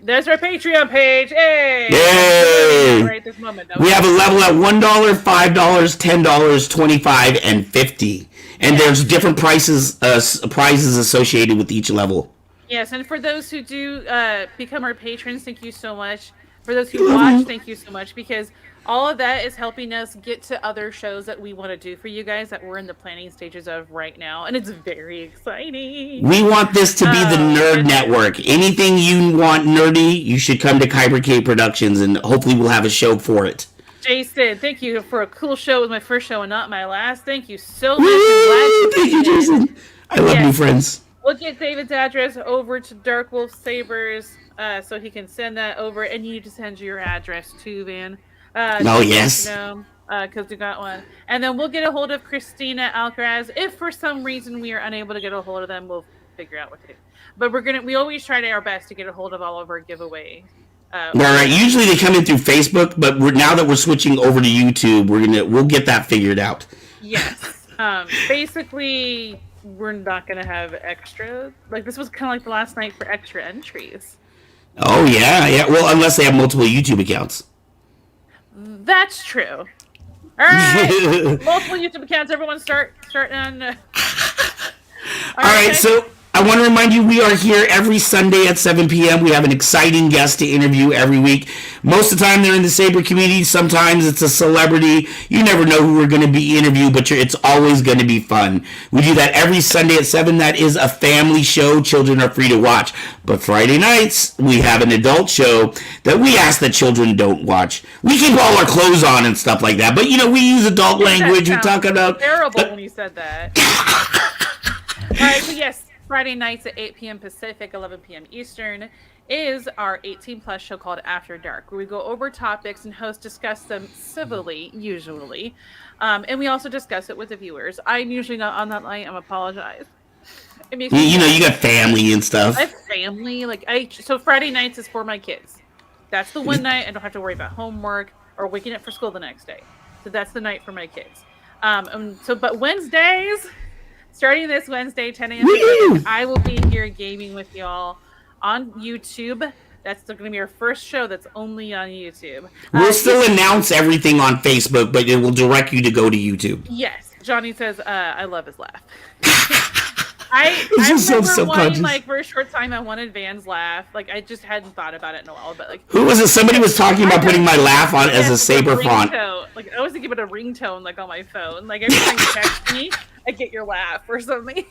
There's our Patreon page. Hey! Yay! Right this moment. We have a level at $1, $5, $10, $25, and $50, and there's different prizes associated with each level. Yes, and for those who do become our patrons, thank you so much. For those who watch, thank you so much, because all of that is helping us get to other shows that we want to do for you guys that we're in the planning stages of right now, and it's very exciting. We want this to be the Nerd Network. Anything you want nerdy, you should come to Kyber K Productions, and hopefully we'll have a show for it. Jason, thank you for a cool show. It was my first show and not my last. Thank you so much. Thank you, Jason. I love new friends. We'll get David's address over to DarkWolf Sabers so he can send that over, and you need to send your address too, Van. Yes. Because we got one. And then we'll get a hold of Christina Alcaraz. If for some reason we are unable to get a hold of them, we'll figure out what to do. But we always try our best to get a hold of all of our giveaways. All right. Usually they come in through Facebook, but now that we're switching over to YouTube, we'll get that figured out. Yes. Basically, we're not gonna have extra. Like, this was kind of like the last night for extra entries. Oh yeah. Well, unless they have multiple YouTube accounts. That's true. All right, multiple YouTube accounts. Everyone start on. All right, so I want to remind you we are here every Sunday at 7 p.m. We have an exciting guest to interview every week. Most of the time they're in the Saber community. Sometimes it's a celebrity. You never know who we're going to be interviewed, but it's always going to be fun. We do that every Sunday at 7. That is a family show. Children are free to watch. But Friday nights, we have an adult show that we ask that children don't watch. We keep all our clothes on and stuff like that. But, we use adult language. We talk about... terrible when you said that. All right, so yes. Friday nights at 8 p.m. Pacific, 11 p.m. Eastern is our 18-plus show called After Dark, where we go over topics and hosts discuss them civilly, usually. And we also discuss it with the viewers. I'm usually not on that line. I apologize. You got family and stuff. I have family. So Friday nights is for my kids. That's the one night I don't have to worry about homework or waking up for school the next day. So that's the night for my kids. But Wednesdays... Starting this Wednesday, 10 a.m. I will be here gaming with y'all on YouTube. That's going to be our first show that's only on YouTube. We'll still announce everything on Facebook, but it will direct you to go to YouTube. Yes. Johnny says, I love his laugh. I remember for a short time, I wanted Van's laugh. I just hadn't thought about it in a while. But who was it? Somebody was talking about putting my laugh on as a Saber font. I was thinking about a ringtone, on my phone. Every time you text me, I get your laugh or something.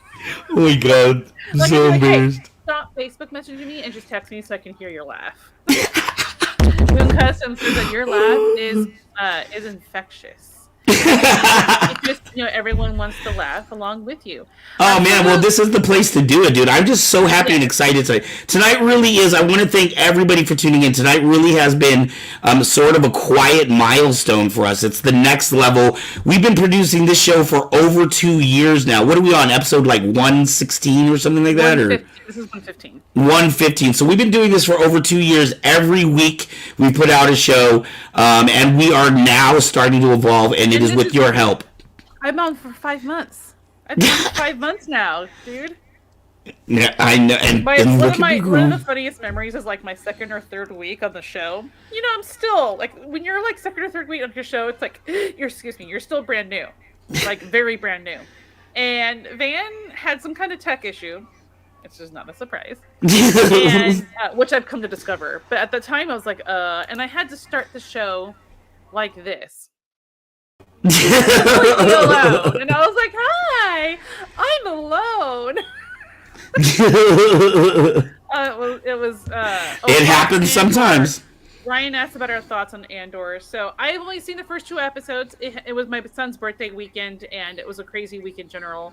Oh my god, I'm so embarrassed. Hey, stop Facebook messaging me and just text me so I can hear your laugh. Moon Custom says that your laugh is infectious. Everyone wants to laugh along with you. Oh man, well this is the place to do it, dude. I'm just so happy and excited tonight. Tonight really is. I want to thank everybody for tuning in. Tonight really has been sort of a quiet milestone for us. It's the next level. We've been producing this show for over 2 years now. What are we on? Episode 116 or something like that? This is 115. 115. So we've been doing this for over 2 years. Every week we put out a show, and we are now starting to evolve, and it is with your help. I'm on for 5 months. I've been on for 5 months now, dude. Yeah, I know. And one of the funniest memories is my second or third week on the show. I'm still when you're second or third week on your show, it's you're still brand new, very brand new. And Van had some kind of tech issue. It's just not a surprise. And, which I've come to discover. But at the time, I was like, and I had to start the show like this. Completely alone. And I was like, hi, I'm alone. It happens sometimes. Ryan asked about our thoughts on Andor. So I've only seen the first 2 episodes. It was my son's birthday weekend, and it was a crazy week in general,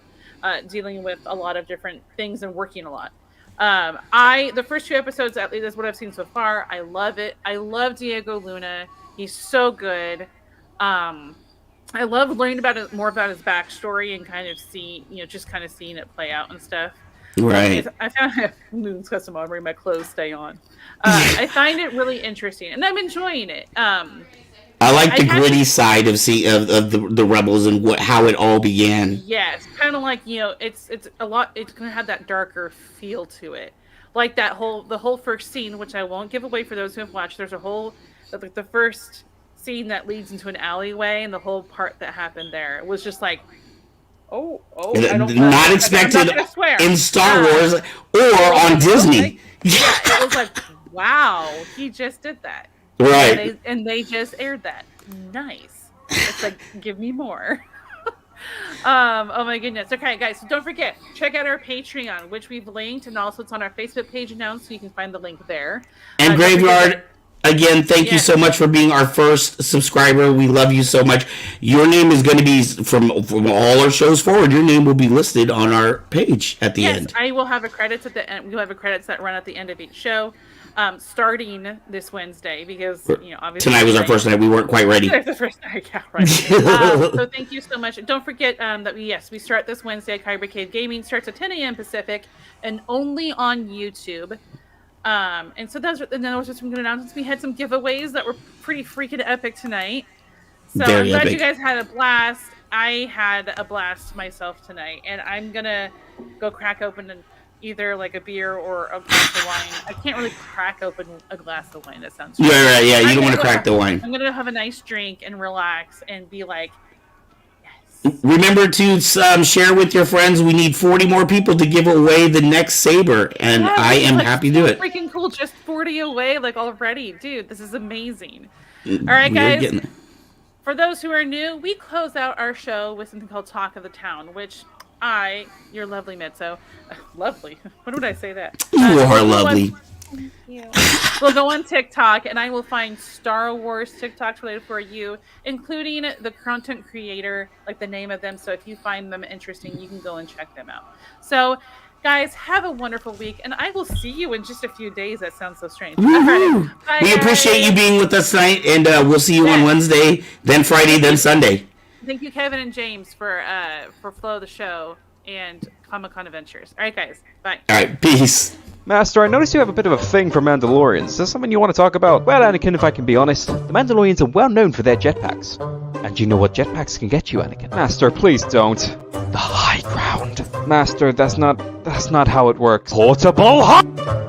dealing with a lot of different things and working a lot. The first 2 episodes, at least, is what I've seen so far. I love it. I love Diego Luna. He's so good. I love learning more about his backstory and kind of seeing it play out and stuff. Right. I found Moon's custom. I'm wearing my clothes stay on. I find it really interesting, and I'm enjoying it. I like the gritty side of the Rebels and how it all began. Yes, kind of like it's a lot. It's gonna have that darker feel to it, like the whole first scene, which I won't give away for those who have watched. There's the first scene that leads into an alleyway, and the whole part that happened there was just like. Oh! Not expected in Star Wars or on Disney. It was like, wow, he just did that, right? And they just aired that. Nice. It's like, give me more. Oh my goodness. Okay, guys, so don't forget, check out our Patreon, which we've linked, and also it's on our Facebook page now, so you can find the link there. And Graveyard. Again, thank you so much for being our first subscriber. We love you so much. Your name is going to be, from all our shows forward, your name will be listed on our page at the end. I will have credits at the end. We'll have credits that run at the end of each show, starting this Wednesday, because, obviously... Tonight was our first night. We weren't quite ready. The first night, yeah, right. So thank you so much. Don't forget that we start this Wednesday. Kyber Cave Gaming starts at 10 a.m. Pacific, and only on YouTube. And so then there was just some good announcements. We had some giveaways that were pretty freaking epic tonight. So I'm glad you guys had a blast. I had a blast myself tonight, and I'm gonna go crack open either like a beer or a glass of wine. I can't really crack open a glass of wine. That sounds right. Yeah, you don't want to crack the wine. I'm gonna have a nice drink and relax and be like, remember to share with your friends. We need 40 more people to give away the next Saber, and I am happy to do it. Freaking cool! Just 40 away, already, dude. This is amazing. All right, guys. For those who are new, we close out our show with something called Talk of the Town, which your lovely Mitzo, lovely. When would I say that? You are lovely. Thank you. We'll go on TikTok, and I will find Star Wars TikToks related for you, including the content creator, like the name of them. So if you find them interesting, you can go and check them out. So, guys, have a wonderful week, and I will see you in just a few days. That sounds so strange. Right. Bye, we appreciate you being with us tonight, and we'll see you on Wednesday, then Friday, then Sunday. Thank you, Kevin and James, for Flow of the Show and Comic-Con Adventures. All right, guys. Bye. All right, peace. Master, I noticed you have a bit of a thing for Mandalorians. Is there something you want to talk about? Well, Anakin, if I can be honest, the Mandalorians are well known for their jetpacks. And you know what jetpacks can get you, Anakin? Master, please don't. The high ground. Master, that's not how it works. Portable high...